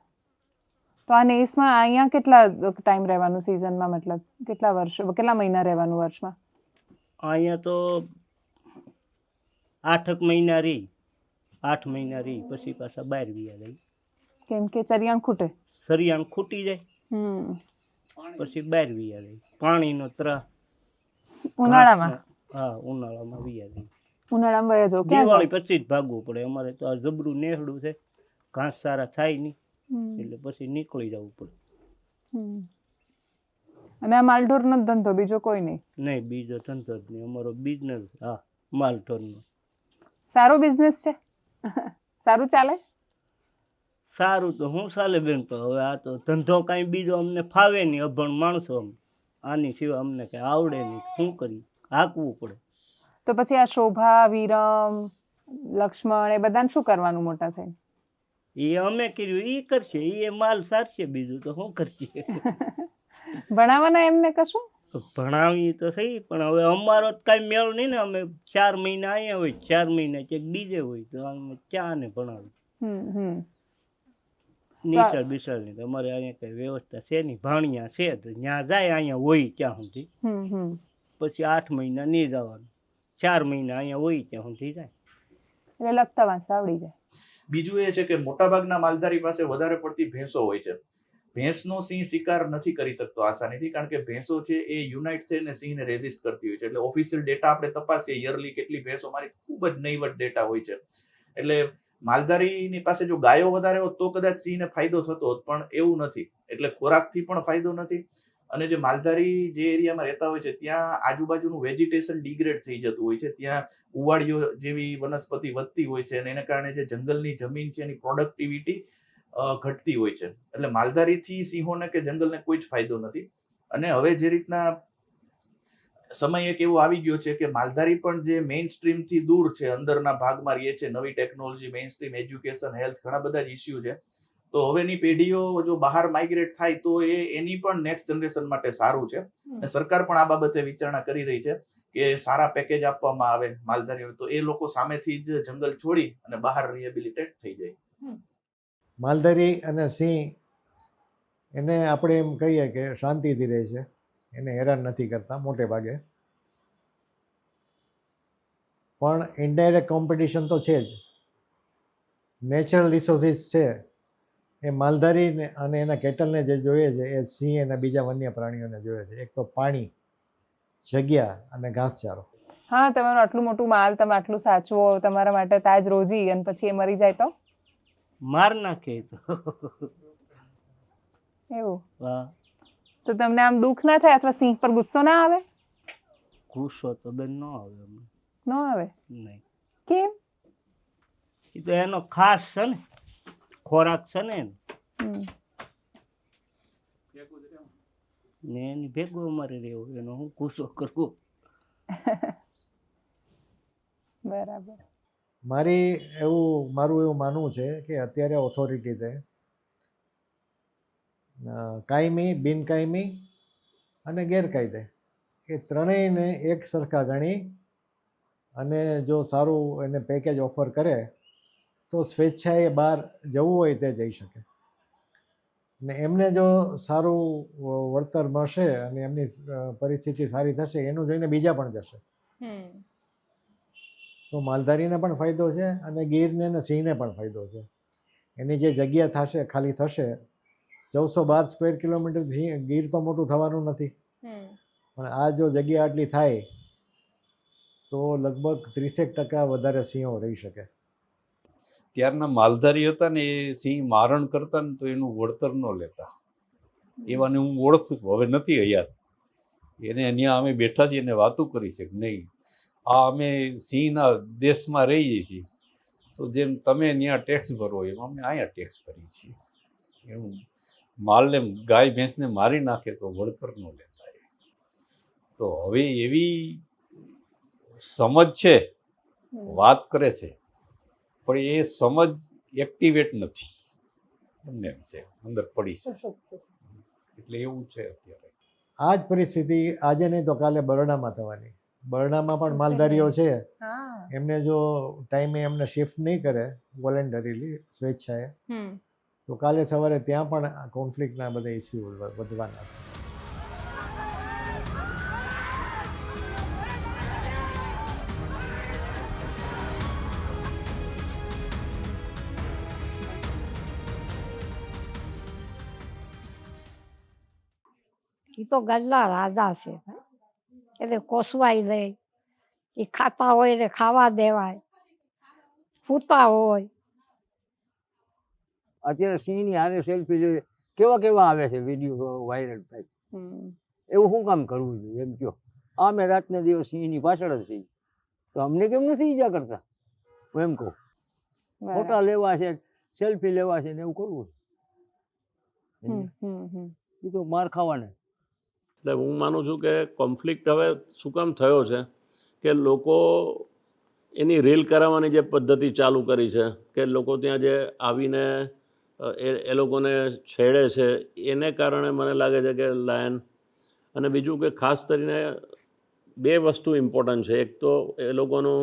તો આ નેસમાં અહીંયા કેટલા ટાઈમ રહેવાનું સિઝનમાં, મતલબ કેટલા વર્ષ, કેટલા મહિના રહેવાનું વર્ષમાં? અહીંયા તો 8 મહિના રહી, 8 મહિના રહી પછી પાછા બહાર વ્યા જાય. કેમ કે ચરિયાણ ખૂટે? સરિયાણ ખૂટી જાય પછી બહાર વ્યા જાય. પાણીનો ત્રાસ ઉનાળામાં? હા, ઉનાળામાં વ્યા જાય. ઉનાળામાં વયા જાવ? દિવાળી પછી જ ભાગવું પડે. અમારે તો આ જબરું નેહડું છે, ઘાસ સારા થાય નહીં એટલે પછી નીકળી જવું પડે. અને આ માલઢોરનો જ ધંધો, બીજો કોઈ નહીં? નહીં, બીજો ધંધો જ નહીં, અમારો બિઝનેસ. હા, માલઢોરનો. સારો બિઝનેસ છે? સારું ચાલે? સારું તો હું ચાલે બેન, તો હવે આ તો ધંધો કાંઈ બીજો અમને ફાવે નહીં, અભણ માણસો અમે, આની સિવાય અમને કંઈ આવડે નહીં, શું કરીએ, હાંકવું પડે. તો પછી આ શોભા, વિરમ, લક્ષ્મણ એ બધાને શું કરવાનું મોટા થઈને? એ અમે કર્યું એ કરશે, એ માલ સારશે, બીજું તો શું કરશે. ભણાવવાના એમને કશું? ભણાવી તો સહી, પણ હવે અમારો કાંઈ મેળ નહીં ને. અમે 4 મહિના અહીંયા હોય, 4 મહિના ચેક બીજે હોય, તો અમે ક્યાં ને ભણાવી. નિશાળ બિશાળની તો અમારે અહીંયા કઈ વ્યવસ્થા છે નહીં. ભાણિયા છે તો ત્યાં જાય, અહીંયા હોય ત્યાં સુધી, પછી 8 મહિના નહીં જવાનું, 4 મહિના અહીંયા હોય ત્યાં સુધી જાય, એટલે લખતા વાંચતા આવડી જાય. બીજું એ છે કે મોટાભાગના માલધારી પાસે વધારે પડતી ભેંસો હોય છે. ભેંસનો સિંહ શિકાર નથી કરી શકતો આસાનીથી, કારણ કે ભેંસો છે એ યુનાઇટ થઈને સિંહને રેઝિસ્ટ કરતી હોય છે. એટલે ઓફિશિયલ ડેટા આપણે તપાસીએ, યરલી કેટલી ભેંસો મારી, ખૂબ જ નહીવત ડેટા હોય છે. એટલે માલધારીની પાસે જો ગાયો વધારે હોત તો કદાચ સિંહને ફાયદો થતો હોત, પણ એવું નથી. એટલે ખોરાકથી પણ ફાયદો નથી, અને જે માલધારી જે એરિયામાં રહેતા હોય છે ત્યાં આજુબાજુનું વેજીટેશન ડિગ્રેડ થઈ જતું હોય છે, ત્યાં ઉવાડીઓ જેવી વનસ્પતિ વધતી હોય છે, અને એને કારણે જે જંગલની જમીન છે એની પ્રોડક્ટિવિટી ઘટતી હોય છે. એટલે માલધારીથી સિંહોને કે જંગલને કોઈ જ ફાયદો નથી. અને હવે જે રીતના સમય એક એવો આવી ગયો છે કે માલધારી પણ જે મેઇન સ્ટ્રીમથી દૂર છે, અંદરના ભાગમાં રહે છે, નવી technology, main stream, education, health, ઘણા બધા જ ઇસ્યુ છે. તો હવેની પેઢીઓ જો બહાર માઇગ્રેટ થાય તો એની પણ નેક્સ્ટ જનરેશન માટે સારું છે. અને સરકાર પણ આ બાબતે વિચારણા કરી રહી છે કે સારા પેકેજ આપવામાં આવે માલધારીઓ, તો એ લોકો સામેથી જ જંગલ છોડી અને બહાર રિહેબિલિટેટ થઈ જાય. માલધારી અને સિંહ એને આપણે એમ કહીએ કે શાંતિથી રહે છે, એને હેરાન નથી કરતા મોટે ભાગે, પણ ઇનડાયરેક્ટ કોમ્પિટિશન તો છે જ. નેચરલ રિસોર્સિસ છે એ માલધારીને અને એના કેટલને જે જોઈએ છે એ સિંહ અને બીજા વન્ય પ્રાણીઓને જોઈએ છે. એક તો પાણી, જગ્યા અને ઘાસચારો. હા, તમારું આટલું મોટું માલ, તમે આટલું સાચવો, તમારા માટે તાજ રોજી, અને પછી એ મરી જાય તો માર નાખે તો એવું? હા. તો તમને આમ દુઃખ ના થાય અથવા સિંહ પર ગુસ્સો ના આવે? ગુસ્સો તો બેન ન આવે. ન આવે? નહીં. કેમ? એ તો એનો ખાસ છે ને, ખોરાક છે ને એની ભેગું અમારે રહેવું, એનો હું ગુસ્સો કરવો. બરાબર. મારું એવું માનવું છે કે અત્યારે ઓથોરિટી છે કાયમી, બિનકાયમી અને ગેરકાયદે એ ત્રણેયને એક સરખા ગણી અને જો સારું એને પેકેજ ઓફર કરે તો સ્વેચ્છાએ બહાર જવું હોય તે જઈ શકે. ને એમને જો સારું વળતર મળશે અને એમની પરિસ્થિતિ સારી થશે એનું જોઈને બીજા પણ જશે. તો માલધારીને પણ ફાયદો છે અને ગીરને અને સિંહને પણ ફાયદો છે. એની જે જગ્યા થશે ખાલી થશે 1412 સ્ક્વેર કિલોમીટર ગીર તો મોટું થવાનું નથી, પણ આ જો જગ્યા આટલી થાય તો લગભગ 30% વધારે સિંહો રહી શકે. ત્યારના માલધારી હતા ને એ સિંહ મારણ કરતા ને તો એનું વળતર ન લેતા, એવાને હું ઓળખું છું. હવે નથી યાર, એને ત્યાં અમે બેઠા છીએ એને વાતો કરી છે કે નહીં આ અમે સિંહના દેશમાં રહીએ છીએ, તો જેમ તમે ત્યાં ટેક્સ ભરો એમ અમે અહીંયા ટેક્સ ભરીએ છીએ. એવું માલને ગાય ભેંસને મારી નાખે તો વળતર ન લેતા. તો હવે એવી સમજ છે, વાત કરે છે, પણ એ સમજ એક્ટિવેટ નથી, એમને એમ છે અંદર પડી છે. એટલે એવું છે અત્યારે. આ જ પરિસ્થિતિ આજે નહીં તો કાલે બરોડામાં થવાની. બરોડામાં પણ માલધારીઓ છે, એમને જો ટાઈમે એમને શિફ્ટ નહીં કરે વોલેન્ટરીલી સ્વેચ્છાએ, તો કાલે સવારે ત્યાં પણ કોન્ફ્લિક્ટના બધા ઇસ્યુ વધવાના છે. એ તો ગલ્લા રાજા છે, એટલે કોસવાઈ લે, એ ખાતા હોય એટલે ખાવા દેવાય, સૂતા હોય. અત્યારે સિંહની હારે સેલ્ફી જોઈએ, કેવા કેવા આવે છે વિડીયો વાયરલ થાય. એવું શું કામ કરવું જોઈએ એમ કહો. અમે રાતના દિવસ સિંહની પાછળ જ છીએ, તો અમને કેમ નથી ઈજા કરતા? હું એમ કહું, ફોટા લેવા છે, સેલ્ફી લેવા છે ને એવું કરવું, એ તો માર ખાવાને. એટલે હું માનું છું કે કોન્ફ્લિક્ટ હવે શું કામ થયો છે કે લોકો એની રીલ કરાવવાની જે પદ્ધતિ ચાલુ કરી છે કે લોકો ત્યાં જે આવીને એ લોકોને છેડે છે, એને કારણે મને લાગે છે કે લાયન. અને બીજું કે ખાસ કરીને બે વસ્તુ ઇમ્પોર્ટન્ટ છે. એક તો એ લોકોનું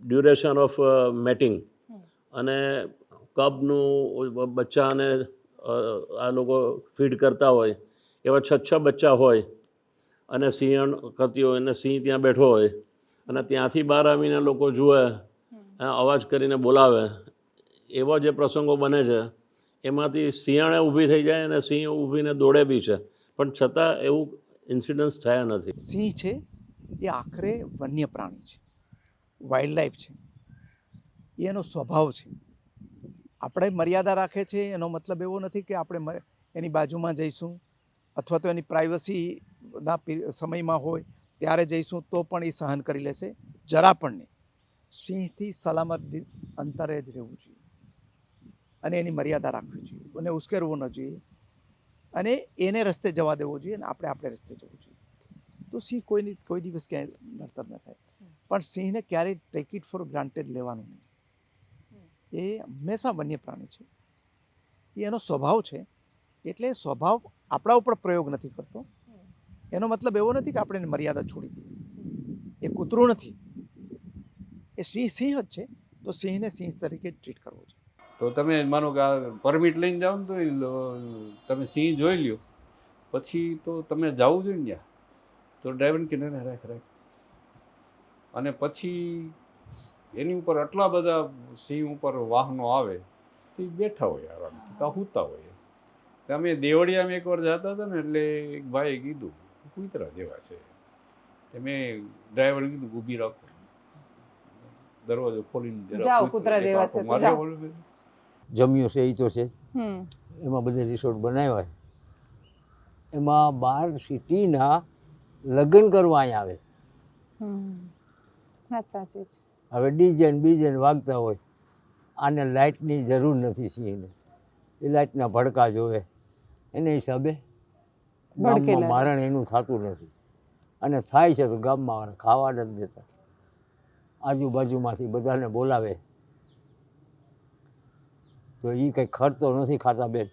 ડ્યુરેશન ઓફ મેટિંગ અને કબનું બચ્ચાને આ લોકો ફીડ કરતા હોય, એવા 6 બચ્ચા હોય અને સિંહણ કરતી હોય અને સિંહ ત્યાં બેઠો હોય અને ત્યાંથી બહાર આવીને લોકો જુએ, અવાજ કરીને બોલાવે, એવા જે પ્રસંગો બને છે એમાંથી સિંહણે ઊભી થઈ જાય અને સિંહ ઊભીને દોડે બી છે, પણ છતાં એવું ઇન્સિડન્ટ્સ થયા નથી. સિંહ છે એ આખરે વન્ય પ્રાણી છે, વાઇલ્ડ લાઈફ છે, એ એનો સ્વભાવ છે. આપણે મર્યાદા રાખે છે એનો મતલબ એવો નથી કે આપણે એની બાજુમાં જઈશું અથવા તો એની પ્રાઇવસીના સમયમાં હોય ત્યારે જઈશું તો પણ એ સહન કરી લેશે. જરા પણ નહીં. સિંહથી સલામત અંતરે જ રહેવું જોઈએ અને એની મર્યાદા રાખવી જોઈએ, અને ઉશ્કેરવું ન જોઈએ, અને એને રસ્તે જવા દેવો જોઈએ અને આપણે રસ્તે જવું જોઈએ. તો સિંહ કોઈ દિવસ ક્યાંય નડતર ન થાય. પણ સિંહને ક્યારેય ટેક ઇટ ફોર ગ્રાન્ટેડ લેવાનું નહીં. એ હંમેશા વન્ય પ્રાણી છે, એ એનો સ્વભાવ છે. એટલે સ્વભાવ આપણા ઉપર પ્રયોગ નથી કરતો. એનો મતલબ એવો નથી કે આપણે એની મર્યાદા છોડી દઈએ. એ કૂતરું નથી, એ સિંહ જ છે, તો સિંહને સિંહ તરીકે ટ્રીટ કરવો જોઈએ. તો તમે માનો કે આ પરમિટ લઈને જાઓ ને તો તમે સિંહ જોઈ લ્યો, પછી તો તમે જવું જોઈએ ને ત્યાં, તો ડ્રાઈવરને કે ના રાખ. અને પછી એની ઉપર આટલા બધા સિંહ ઉપર વાહનો આવે, એ બેઠા હોય આરામથી, કાં સૂતા હોય. અમે દેવળિયામાં એકવાર જતા હતા ને, એટલે એક ભાઈએ કીધું કૂતરા જેવા છે. મેં ડ્રાઈવરને કીધું ઊભી રાખો, દરવાજો ખોલીને જમ્યું છે એ તો છે, એમાં બધે રિસોર્ટ બનાવ્યા છે, એમાં 12 સિટીના લગ્ન કરવા અહીંયા આવે. હવે ડીજે બીજે વાગતા હોય, આને લાઇટની જરૂર નથી સિંહને, એ લાઇટના ભડકા જોવે, એને હિસાબે ગામમાં મારણ એનું થતું નથી. અને થાય છે તો ગામમાં ખાવા નથી દેતા, આજુબાજુમાંથી બધાને બોલાવે, તો એ કંઈ ખડ તો નથી ખાતા બેન.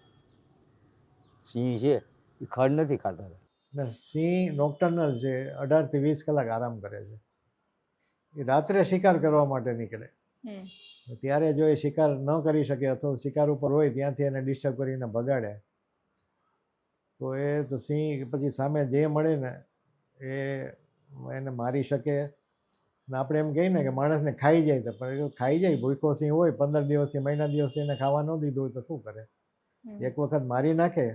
સિંહ છે એ ખડ નથી ખાતા. ને સિંહ નોક્ટર્નલ છે, 18 થી 20 કલાક આરામ કરે છે. એ રાત્રે શિકાર કરવા માટે નીકળે. ત્યારે જો એ શિકાર ન કરી શકે અથવા શિકાર ઉપર હોય ત્યાંથી એને ડિસ્ટર્બ કરીને ભગાડે તો એ તો સિંહ પછી સામે જે મળે ને એ એને મારી શકે. ને આપણે એમ કહીએ ને કે માણસને ખાઈ જાય તો પણ ખાઈ જાય, ભૂખો સિંહ હોય 15 દિવસથી મહિના દિવસથી એને ખાવા ન દીધું હોય તો શું કરે? એક વખત મારી નાખે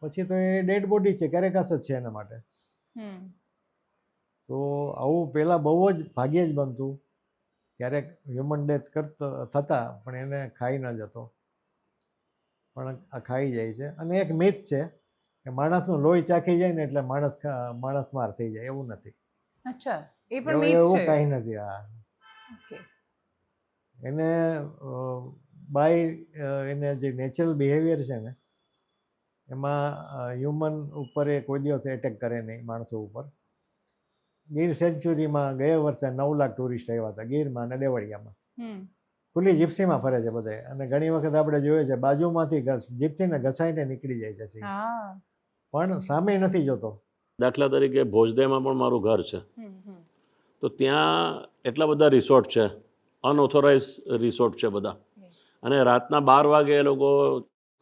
પછી તો એ ડેડ બોડી છે, કેરેકસ જ છે એના માટે. તો આવું પહેલાં બહુ જ ભાગ્યે જ બનતું, ક્યારેક હ્યુમન ડેથ થતા પણ એને ખાઈ ન જતો, પણ આ ખાઈ જાય છે. અને એક મિથ છે કે માણસનું લોહી ચાખી જાય ને એટલે માણસ માર થઈ જાય, એવું નથી. અચ્છા, એ પણ મિથ એવું છે. કાંઈ નથી. હા, ઓકે. એને એને જે નેચરલ બિહેવિયર છે ને એમાં હ્યુમન ઉપર એ કોઈ દિવસ એટેક કરે નહીં, માણસો ઉપર. ગીર સેન્ચુરીમાં ગયા વર્ષે 9 લાખ ટુરિસ્ટ આવ્યા હતા, ગીરમાં અને દેવળિયામાં. ખુલ્લી જીપ્સીમાં ફરે છે બધે, અને ઘણી વખત આપણે જોયું છે બાજુમાંથી જીપ્સીને ઘસાઈને નીકળી જાય છે સિંહ, પણ સામે નથી જોતો. દાખલા તરીકે ભોજદેમાં પણ મારું ઘર છે, તો ત્યાં એટલા બધા રિસોર્ટ છે, અનઓથોરાઇઝ રિસોર્ટ છે બધા, અને રાતના 12 વાગે એ લોકો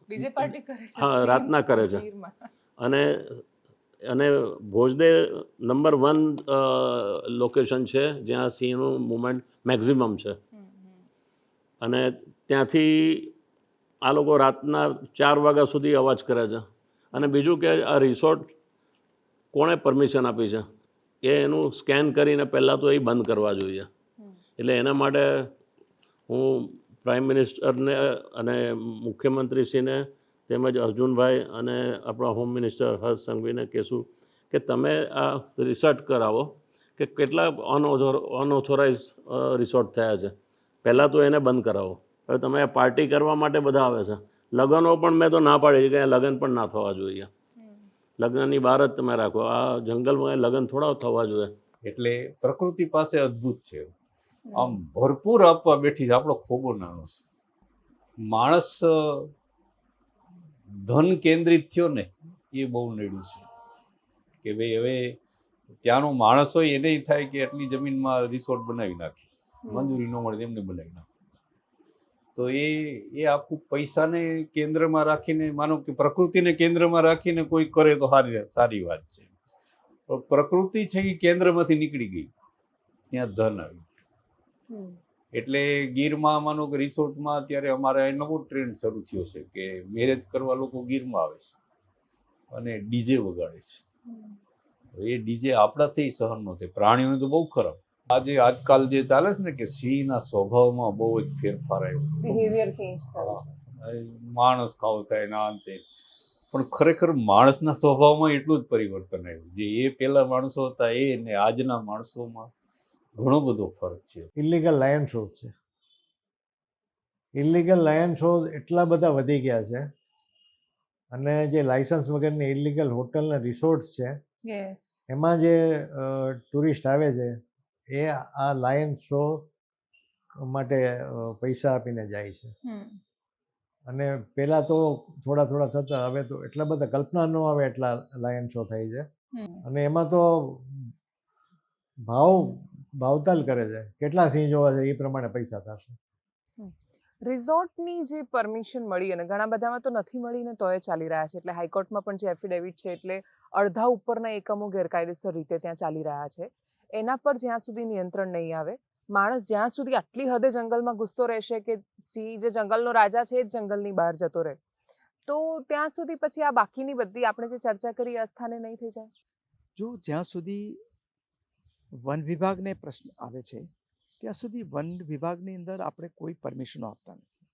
ડીજે પાર્ટી કરે છે. હા, રાતના કરે છે. અને ભોજદે નંબર 1 લોકેશન છે જ્યાં સિંહનું મુવમેન્ટ મેક્ઝિમમ છે. અને ત્યાંથી આ લોકો રાતના 4 વાગ્યા સુધી અવાજ કરે છે. અને બીજું કે આ રિસોર્ટ કોણે પરમિશન આપી છે એ એનું સ્કેન કરીને પહેલાં તો એ બંધ કરવા જોઈએ. એટલે એના માટે હું પ્રાઇમ મિનિસ્ટરને અને મુખ્યમંત્રીશ્રીને તેમજ અર્જુનભાઈ અને આપણા હોમ મિનિસ્ટર હર્ષ સંઘવીને કહેશું કે તમે આ રિસર્ચ કરાવો કે કેટલા અનઓથોરાઇઝ રિસોર્ટ થયા છે. પહેલાં તો એને બંધ કરાવો. હવે તમે આ પાર્ટી કરવા માટે બધા આવે છે. લગ્નો પણ મેં તો ના પાડી કે લગ્ન પણ ના થવા જોઈએ. લગ્નની બહાર જ તમે રાખો. આ જંગલમાં લગ્ન થોડા થવા જોઈએ. એટલે પ્રકૃતિ પાસે અદ્ભુત છે, આમ ભરપૂર આપવા બેઠી છે. આપણો ખોબો નાનો છે. માણસ ધન કેન્દ્રિત થયો ને એ બહુ નડ્યું છે કે ભાઈ હવે ત્યાંનો માણસ હોય એને થાય કે આટલી જમીનમાં રિસોર્ટ બનાવી નાખી, મંજૂરી ન મળે એમને બનાવી નાખે. તો એ આખું પૈસાને કેન્દ્રમાં રાખીને, માનો કે પ્રકૃતિને કેન્દ્રમાં રાખીને કોઈ કરે તો સારી વાત છે. પણ પ્રકૃતિ છે એ કેન્દ્રમાંથી નીકળી ગઈ, ત્યાં ધન આવ્યું. એટલે ગીરમાં માનો કે રિસોર્ટમાં અત્યારે અમારે નવો ટ્રેન્ડ શરૂ થયો છે કે મેરેજ કરવા લોકો ગીરમાં આવે છે અને ડીજે વગાડે છે. એ ડીજે આપણાથી સહન ન થાય, પ્રાણીઓને તો બહુ ખરાબ. આજકાલ જે ચાલે છે ને કે સિંહના સ્વભાવમાં બહુ જ ફેરફાર આવ્યો, માણસ ખાવો થાય ના અંતે. પણ ખરેખર માણસના સ્વભાવમાં એટલું જ પરિવર્તન આવ્યું. જે એ પહેલા માણસો હતા એ ને આજના માણસોમાં ઘણો બધો ફરક છે. ઇલીગલ લાયન શોઝ છે. ઇલીગલ લાયન શોઝ એટલા બધા વધી ગયા છે, અને જે લાયસન્સ વગરની ઇલીગલ હોટલ ને રિસોર્ટ્સ છે એમાં જે ટુરિસ્ટ આવે છે એ આ લાયન શો માટે પૈસા આપીને જાય છે. અને પહેલાં તો થોડા થતા, હવે તો એટલા બધા કલ્પના ન આવે એટલા લાયન શો થાય છે. અને એમાં તો ભાવતાલ કરે છે, કેટલા સિંહ જોવા છે એ પ્રમાણે પૈસા થશે. રિઝોર્ટની જે પરમિશન મળી અને ઘણા બધામાં તો નથી મળીને તોય ચાલી રહ્યા છે. એટલે હાઈકોર્ટમાં પણ જે એફિડેવિટ છે એટલે અડધા ઉપરના એકમો ગેરકાયદેસર રીતે ત્યાં ચાલી રહ્યા છે. એના પર જ્યાં સુધી નિયંત્રણ નહીં આવે, માણસ જ્યાં સુધી આટલી હદે જંગલમાં ઘૂસતો રહેશે કે સિંહ જે જંગલનો રાજા છે એ જ જંગલની બહાર જતો રહે, તો ત્યાં સુધી પછી આ બાકીની બધી આપણે જે ચર્ચા કરી અસ્થાને નહીં થઈ જાય. જો જ્યાં સુધી વન વિભાગને પ્રશ્ન આવે છે ત્યાં સુધી વન વિભાગની અંદર આપણે કોઈ પરમિશનો આપતા નથી.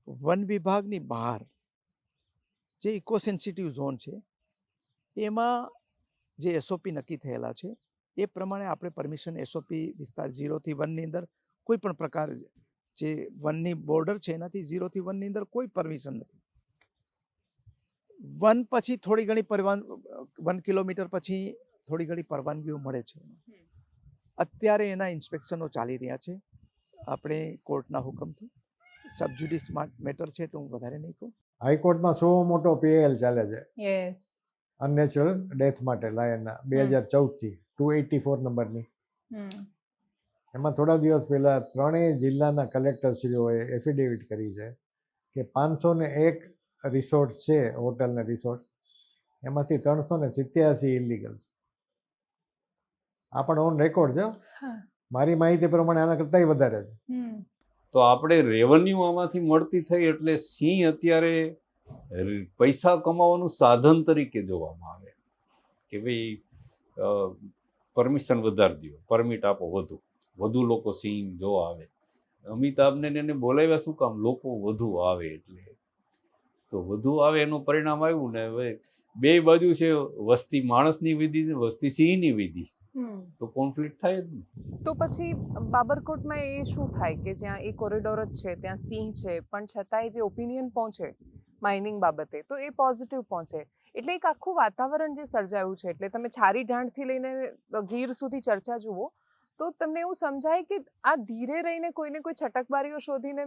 વન વિભાગની બહાર જે ઇકો સેન્સિટિવ ઝોન છે એમાં જે એસઓપી નક્કી થયેલા છે એ પ્રમાણે આપણે પરમિશન એસઓપી વિસ્તાર 0 થી 1 ની અંદર કોઈ પણ પ્રકાર જે વનની બોર્ડર છે એનાથી 0 થી 1 ની અંદર કોઈ પરમિશન નથી. વન પછી થોડી ઘણી 1 કિલોમીટર પછી થોડી ઘણી પરવાનગીઓ મળે છે. અત્યારે એના ઇન્સ્પેક્શનો ચાલી રહ્યા છે આપણે કોર્ટના હુકમથી. સબજુડિસ મેટર છે તો હું વધારે નહીં કહું. હાઈકોર્ટમાં 100 મોટો PIL ચાલે છે યસ. અનનેચરલ ડેથ માટે લાયનના 2014 થી 284 નંબરની. એમાં થોડા દિવસ પહેલાં 3 જિલ્લાના કલેક્ટરશ્રીઓએ એફિડેવિટ કરી છે કે 501 રિસોર્ટ છે, હોટલ ને રિસોર્ટ, એમાંથી 387 ઇલીગલ છે. આ પણ ઓન રેકોર્ડ છે. મારી માહિતી પ્રમાણે આના કરતાંય વધારે છે. તો આપણે રેવન્યુ આમાંથી મળતી થઈ એટલે સિંહ અત્યારે પૈસા કમાવાનું સાધન તરીકે જોવામાં આવે કે ભાઈ પરમિશન વધારી દો, પરમિટ આપો, વધુ લોકો સિંહ જોવા આવે. અમિતાભને એને બોલાવ્યા શું કામ? લોકો વધુ આવે એટલે. તો વધુ આવે એનું પરિણામ આવ્યું ને. હવે બે બાજુ છે, વસ્તી માણસની વિધિ ને વસ્તી સિંહની વિધિ, તો કોન્ફ્લિક્ટ થાય જ ને. તો પછી બાબરકોટમાં એ શું થાય કે જ્યાં એ કોરિડોર જ છે, ત્યાં સિંહ છે, પણ છતાંય જે ઓપિનિયન પહોંચે માઇનિંગ બાબતે તો એ પોઝિટિવ પહોંચે. એટલે એક આખું વાતાવરણ જે સર્જાયું છે, એટલે તમે છારી ઢાંઢથી લઈને ગીર સુધી ચર્ચા જુઓ તો તમને એવું સમજાય કે આ ધીરે રહીને કોઈને કોઈ છટકબારીઓ શોધીને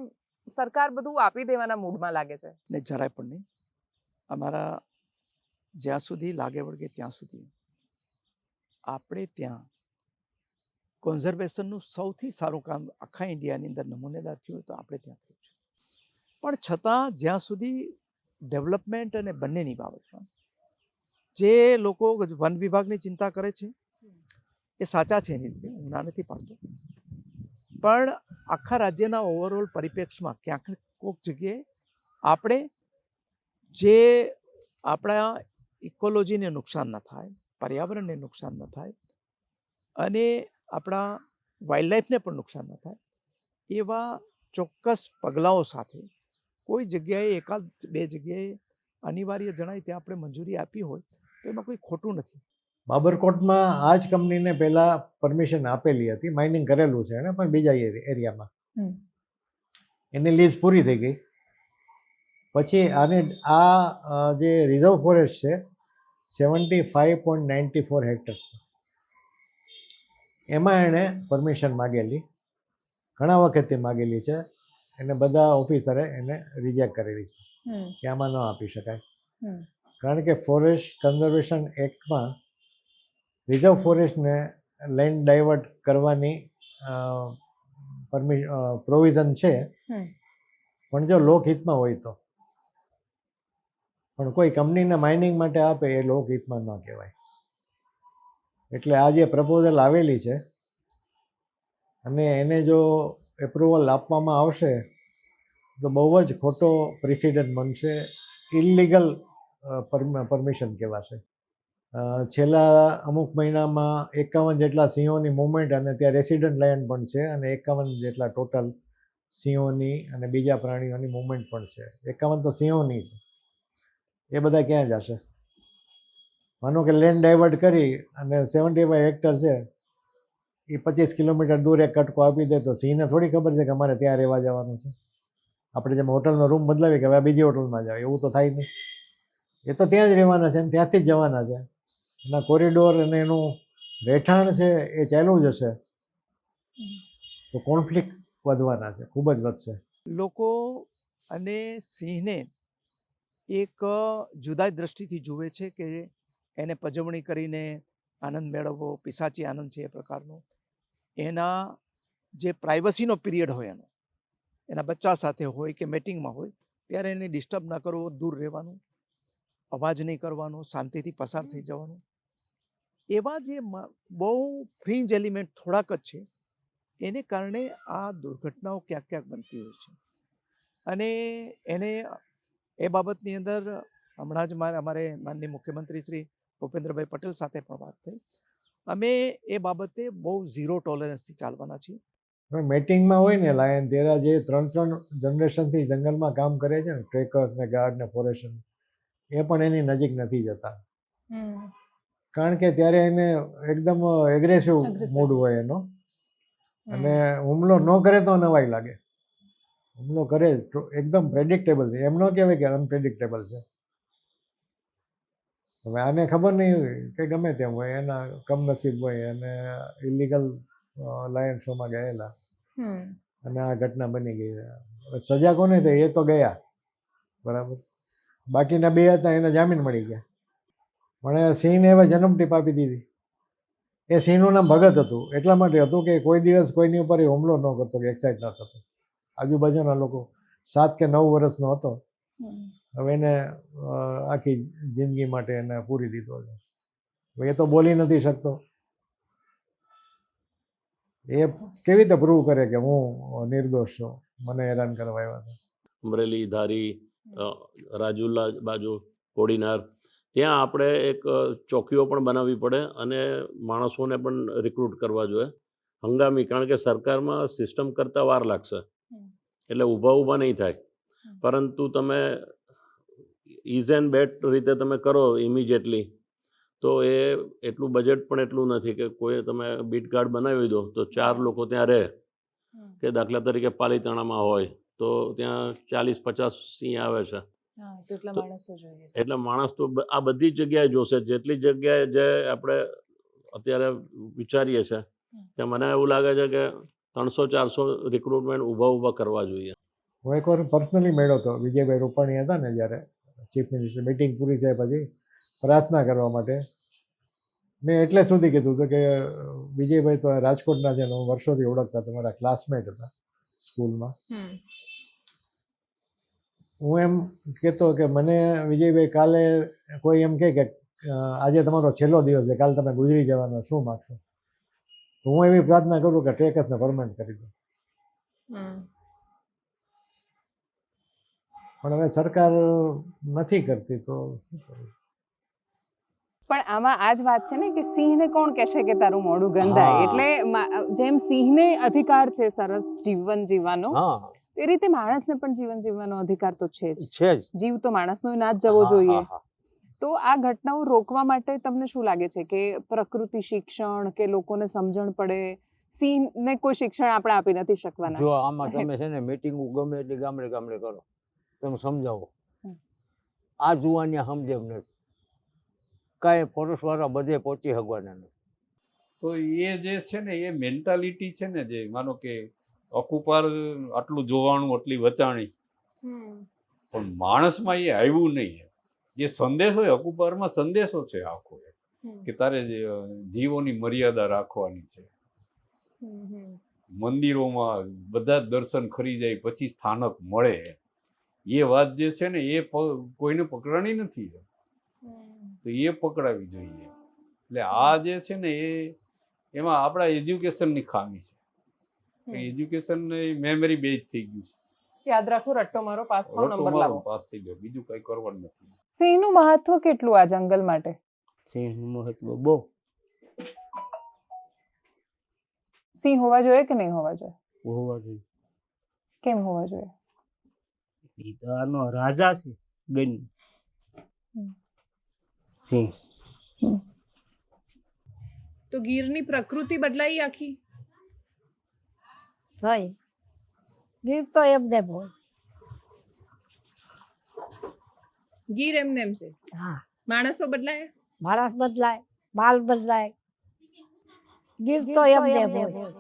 સરકાર બધું આપી દેવાના મૂડમાં લાગે છે. ને જરાય પણ નહીં. અમારા જ્યાં સુધી લાગે વળગે ત્યાં સુધી આપણે ત્યાં કોન્ઝર્વેશનનું સૌથી સારું કામ આખા ઇન્ડિયાની અંદર નમૂનેદાર થયું હોય તો આપણે ત્યાં થયું છે. પણ છતાં જ્યાં સુધી ડેવલપમેન્ટ અને બંનેની બાબતમાં જે લોકો વન વિભાગની ચિંતા કરે છે એ સાચા છે, એની રીતે હું ના નથી પાડતો, પણ આખા રાજ્યના ઓવરઓલ પરિપ્રેક્ષમાં ક્યાંક કોઈક જગ્યાએ આપણે જે આપણા ઇકોલોજીને નુકસાન ન થાય, પર્યાવરણને નુકસાન ન થાય અને આપણા વાઇલ્ડ લાઈફને પણ નુકસાન ન થાય એવા ચોક્કસ પગલાઓ સાથે કોઈ જગ્યાએ એકાદ બે જગ્યાએ અનિવાર્ય જણાય ત્યાં આપણે મંજૂરી આપી હોય તો એમાં કોઈ ખોટું નથી. બાબરકોટમાં આ જ કંપનીને પહેલાં પરમિશન આપેલી હતી, માઇનિંગ કરેલું છે એણે, પણ બીજા એરિયામાં એની લીઝ પૂરી થઈ ગઈ. પછી આને આ જે રિઝર્વ ફોરેસ્ટ છે 75.94 હેક્ટર્સ, એમાં એણે પરમિશન માગેલી, ઘણા વખતથી માગેલી છે. એને બધા ઓફિસરે એને રિજેક્ટ કરેલી છે કે આમાં ન આપી શકાય, કારણ કે ફોરેસ્ટ કન્ઝર્વેશન એક્ટમાં રિઝર્વ ફોરેસ્ટને લેન્ડ ડાયવર્ટ કરવાની પ્રોવિઝન છે, પણ જો લોકહિતમાં હોય તો. પણ કોઈ કંપનીને માઇનિંગ માટે આપે એ લોકહિતમાં ન કહેવાય. એટલે આ જે પ્રપોઝલ આવેલી છે અને એને જો એપ્રુવલ આપવામાં આવશે તો બહુ જ ખોટો પ્રેસિડન્ટ બનશે, ઇલીગલ પરમિશન કહેવાશે. છેલ્લા અમુક મહિનામાં 51 જેટલા સિંહોની મૂવમેન્ટ અને ત્યાં રેસિડન્ટ લાયન પણ છે, અને 51 જેટલા ટોટલ સિંહોની અને બીજા પ્રાણીઓની મૂવમેન્ટ પણ છે. 51 તો સિંહોની છે. એ બધા ક્યાં જશે? માનો કે લેન્ડ ડાયવર્ટ કરી અને 75 હેક્ટર છે એ 25 કિલોમીટર દૂર એક કટકો આપી દે તો સિંહને થોડી ખબર છે કે અમારે ત્યાં રહેવા જવાનું છે. આપણે જેમ હોટલનો રૂમ બદલાવી કે હવે બીજી હોટલમાં જાવ, એવું તો થાય નહીં. એ તો ત્યાં જ રહેવાના છે, ત્યાંથી જ જવાના છે. એના કોરિડોર અને એનું રહેઠાણ છે એ ચાલુ જ હશે તો કોન્ફ્લિક્ટ વધવાના છે, ખૂબ જ વધશે. લોકો અને સિંહને એક જુદા દ્રષ્ટિથી જુએ છે કે એને પજવણી કરીને આનંદ મેળવવો, પિશાચી આનંદ છે એ પ્રકારનો. એના જે પ્રાઇવસીનો પિરિયડ હોય એનો, એના બચ્ચા સાથે હોય કે મેટિંગમાં હોય ત્યારે એને ડિસ્ટર્બ ના કરવો, દૂર રહેવાનું, અવાજ નહીં કરવાનો, શાંતિથી પસાર થઈ જવાનું. એવા જે બહુ ફ્રિન્જ એલિમેન્ટ થોડાક જ છે, એને કારણે આ દુર્ઘટનાઓ ક્યાંક ક્યાંક બનતી હોય છે. અને એને એ બાબતની અંદર હમણાં જ અમારે માનનીય મુખ્યમંત્રી શ્રી ભૂપેન્દ્રભાઈ પટેલ સાથે પણ વાત થઈ. અમે એ બાબતે બહુ ઝીરો ટોલરન્સથી ચાલવાના છીએ. હવે મેટિંગમાં હોય ને લાયન, તેરા જે 3 જનરેશનથી જંગલમાં કામ કરે છે ને, ટ્રેકર્સ ને ગાર્ડ ને ફોરેસ્ટર, એ પણ એની નજીક નથી જતા, કારણ કે ત્યારે એને એકદમ એગ્રેસિવ મૂડ હોય એનો, અને હુમલો ન કરે તો નવાઈ લાગે. હુમલો કરે એકદમ પ્રેડિક્ટેબલ છે, એમ ન કહેવાય કે અનપ્રેડિક્ટેબલ છે. હવે આને ખબર નહીં હોય કે ગમે તેમ હોય, એના કમનસીબ હોય અને ઇલીગલ લાયન શોમાં ગયેલા અને આ ઘટના બની ગઈ. સજા કોને થઈ એ તો ગયા, બરાબર. બાકીના 2 હતા એને જામીન મળી ગયા. પણ સિંહને એવા જન્મટીપ આપી દીધી. એ સિંહનું નામ ભગત હતું, એટલા માટે હતું કે કોઈ દિવસ કોઈની ઉપર એ હુમલો ન કરતો, કે એક્સાઇટ ન થતો. આજુબાજુના લોકો 7 કે 9 વર્ષનો હતો, હવે એને આખી જિંદગી માટે એને પૂરી દીધો છે. એ તો બોલી નથી શકતો, એ કેવી રીતે પ્રૂવ કરે કે હું નિર્દોષ છું, મને હેરાન કરવા આવ્યા હતા. અમરેલી, ધારી, રાજુલા બાજુ, કોડીનાર, ત્યાં આપણે એક ચોકીઓ પણ બનાવવી પડે અને માણસોને પણ રિક્રુટ કરવા જોઈએ હંગામી, કારણ કે સરકારમાં સિસ્ટમ કરતાં વાર લાગશે, એટલે ઊભા નહીં થાય. પરંતુ તમે ઇઝ એન્ડ બેટ રીતે તમે કરો ઇમિડિયેટલી, તો એ એટલું બજેટ પણ એટલું નથી કે કોઈ તમે બીટ ગાર્ડ બનાવી દો તો 4 લોકો ત્યાં રહે. કે દાખલા તરીકે પાલીતાણામાં હોય તો ત્યાં 40-50 સિંહ આવે છે, એટલે માણસ તો આ બધી જગ્યાએ જોશે. જેટલી જગ્યાએ જે આપણે અત્યારે વિચારીએ છીએ કે મને એવું લાગે છે કે 300-400 રિક્રુટમેન્ટ ઊભા કરવા જોઈએ. હું એકવાર પર્સનલી મળ્યો હતો, વિજયભાઈ રૂપાણી હતા ને જ્યારે ચીફ મિનિસ્ટર, મિટિંગ પૂરી થાય પછી પ્રાર્થના કરવા માટે. મેં એટલે સુધી કીધું હતું કે વિજયભાઈ તો રાજકોટના છે ને હું વર્ષોથી ઓળખતા હતા, મારા ક્લાસમેટ હતા સ્કૂલમાં. હું એમ કહેતો કે મને વિજયભાઈ કાલે કોઈ એમ કહે કે આજે તમારો છેલ્લો દિવસ છે, કાલે તમે ગુજરી જવાનો, શું માગશો? તો હું એવી પ્રાર્થના કરું કે ટ્રેકર્સને પરમેનન્ટ કરી દો. પણ હવે સરકાર નથી કરતી તો શું કરવું? પણ આમાં આ જ વાત છે ને કે સિંહને કોણ કહેશે કે તારું મોઢું ગંધાય? એટલે જેમ સિંહને અધિકાર છે સરસ જીવન જીવવાનો, એ રીતે માણસને પણ જીવન જીવવાનો અધિકાર તો છે જ. જીવ તો માણસનો ના જ જવો જોઈએ. તો આ ઘટનાઓ રોકવા માટે તમને શું લાગે છે કે પ્રકૃતિ શિક્ષણ કે લોકોને સમજણ પડે? સિંહને કોઈ શિક્ષણ આપણે આપી નથી શકવાના. જો આમાં તમે છે ને મીટિંગ ગમે એટલી ગામડે ગામડે કરો, તમે સમજાવો, આ જુવાનિયા સમજે એમ નથી. કાંઈ ફોરેસ્ટવાળા બધે પહોંચી શકવાના નથી. તો એ જે છે ને એ મેન્ટાલિટી છે ને, જે માનો કે અકુપાર આટલું જોવાનું આટલી વચાણી, પણ માણસમાં એ આવ્યું નહીં. એ સંદેશો અકુપારમાં સંદેશો છે આખો, કે તારે જીવોની મર્યાદા રાખવાની છે. મંદિરોમાં બધા દર્શન કરી જાય પછી સ્થાનક મળે, એ વાત જે છે ને એ કોઈને પકડવાની નથી, તો એ પકડાવી જોઈએ. એટલે આ જે છે ને એમાં આપણા એજ્યુકેશનની ખામી છે. એજ્યુકેશન મેમરી બેઝ થઈ ગયું છે. યાદ રાખો, રટ્ટો મારો પાસ થાવ, નંબર લાવો, પાસ થઈ ગયો, બીજું કઈ કરવાનું નથી. સિંહનું મહત્વ કેટલું આ જંગલ માટે? સિંહનું મહત્વ બહુ. સિંહ હોવા જોઈએ કે નહીં હોવા જોઈએ? હોવા જોઈએ. કેમ હોવા જોઈએ? એ તો આનો રાજા છે ગણ સિંહ. તો ગીરની પ્રકૃતિ બદલાઈ આખી? થઈ ગીર તો એમને બોલ. ગીર એમને એમ છે? હા. માણસો બદલાય? માણસ બદલાય, માલ બદલાય, ગીર તો એમને બોલ.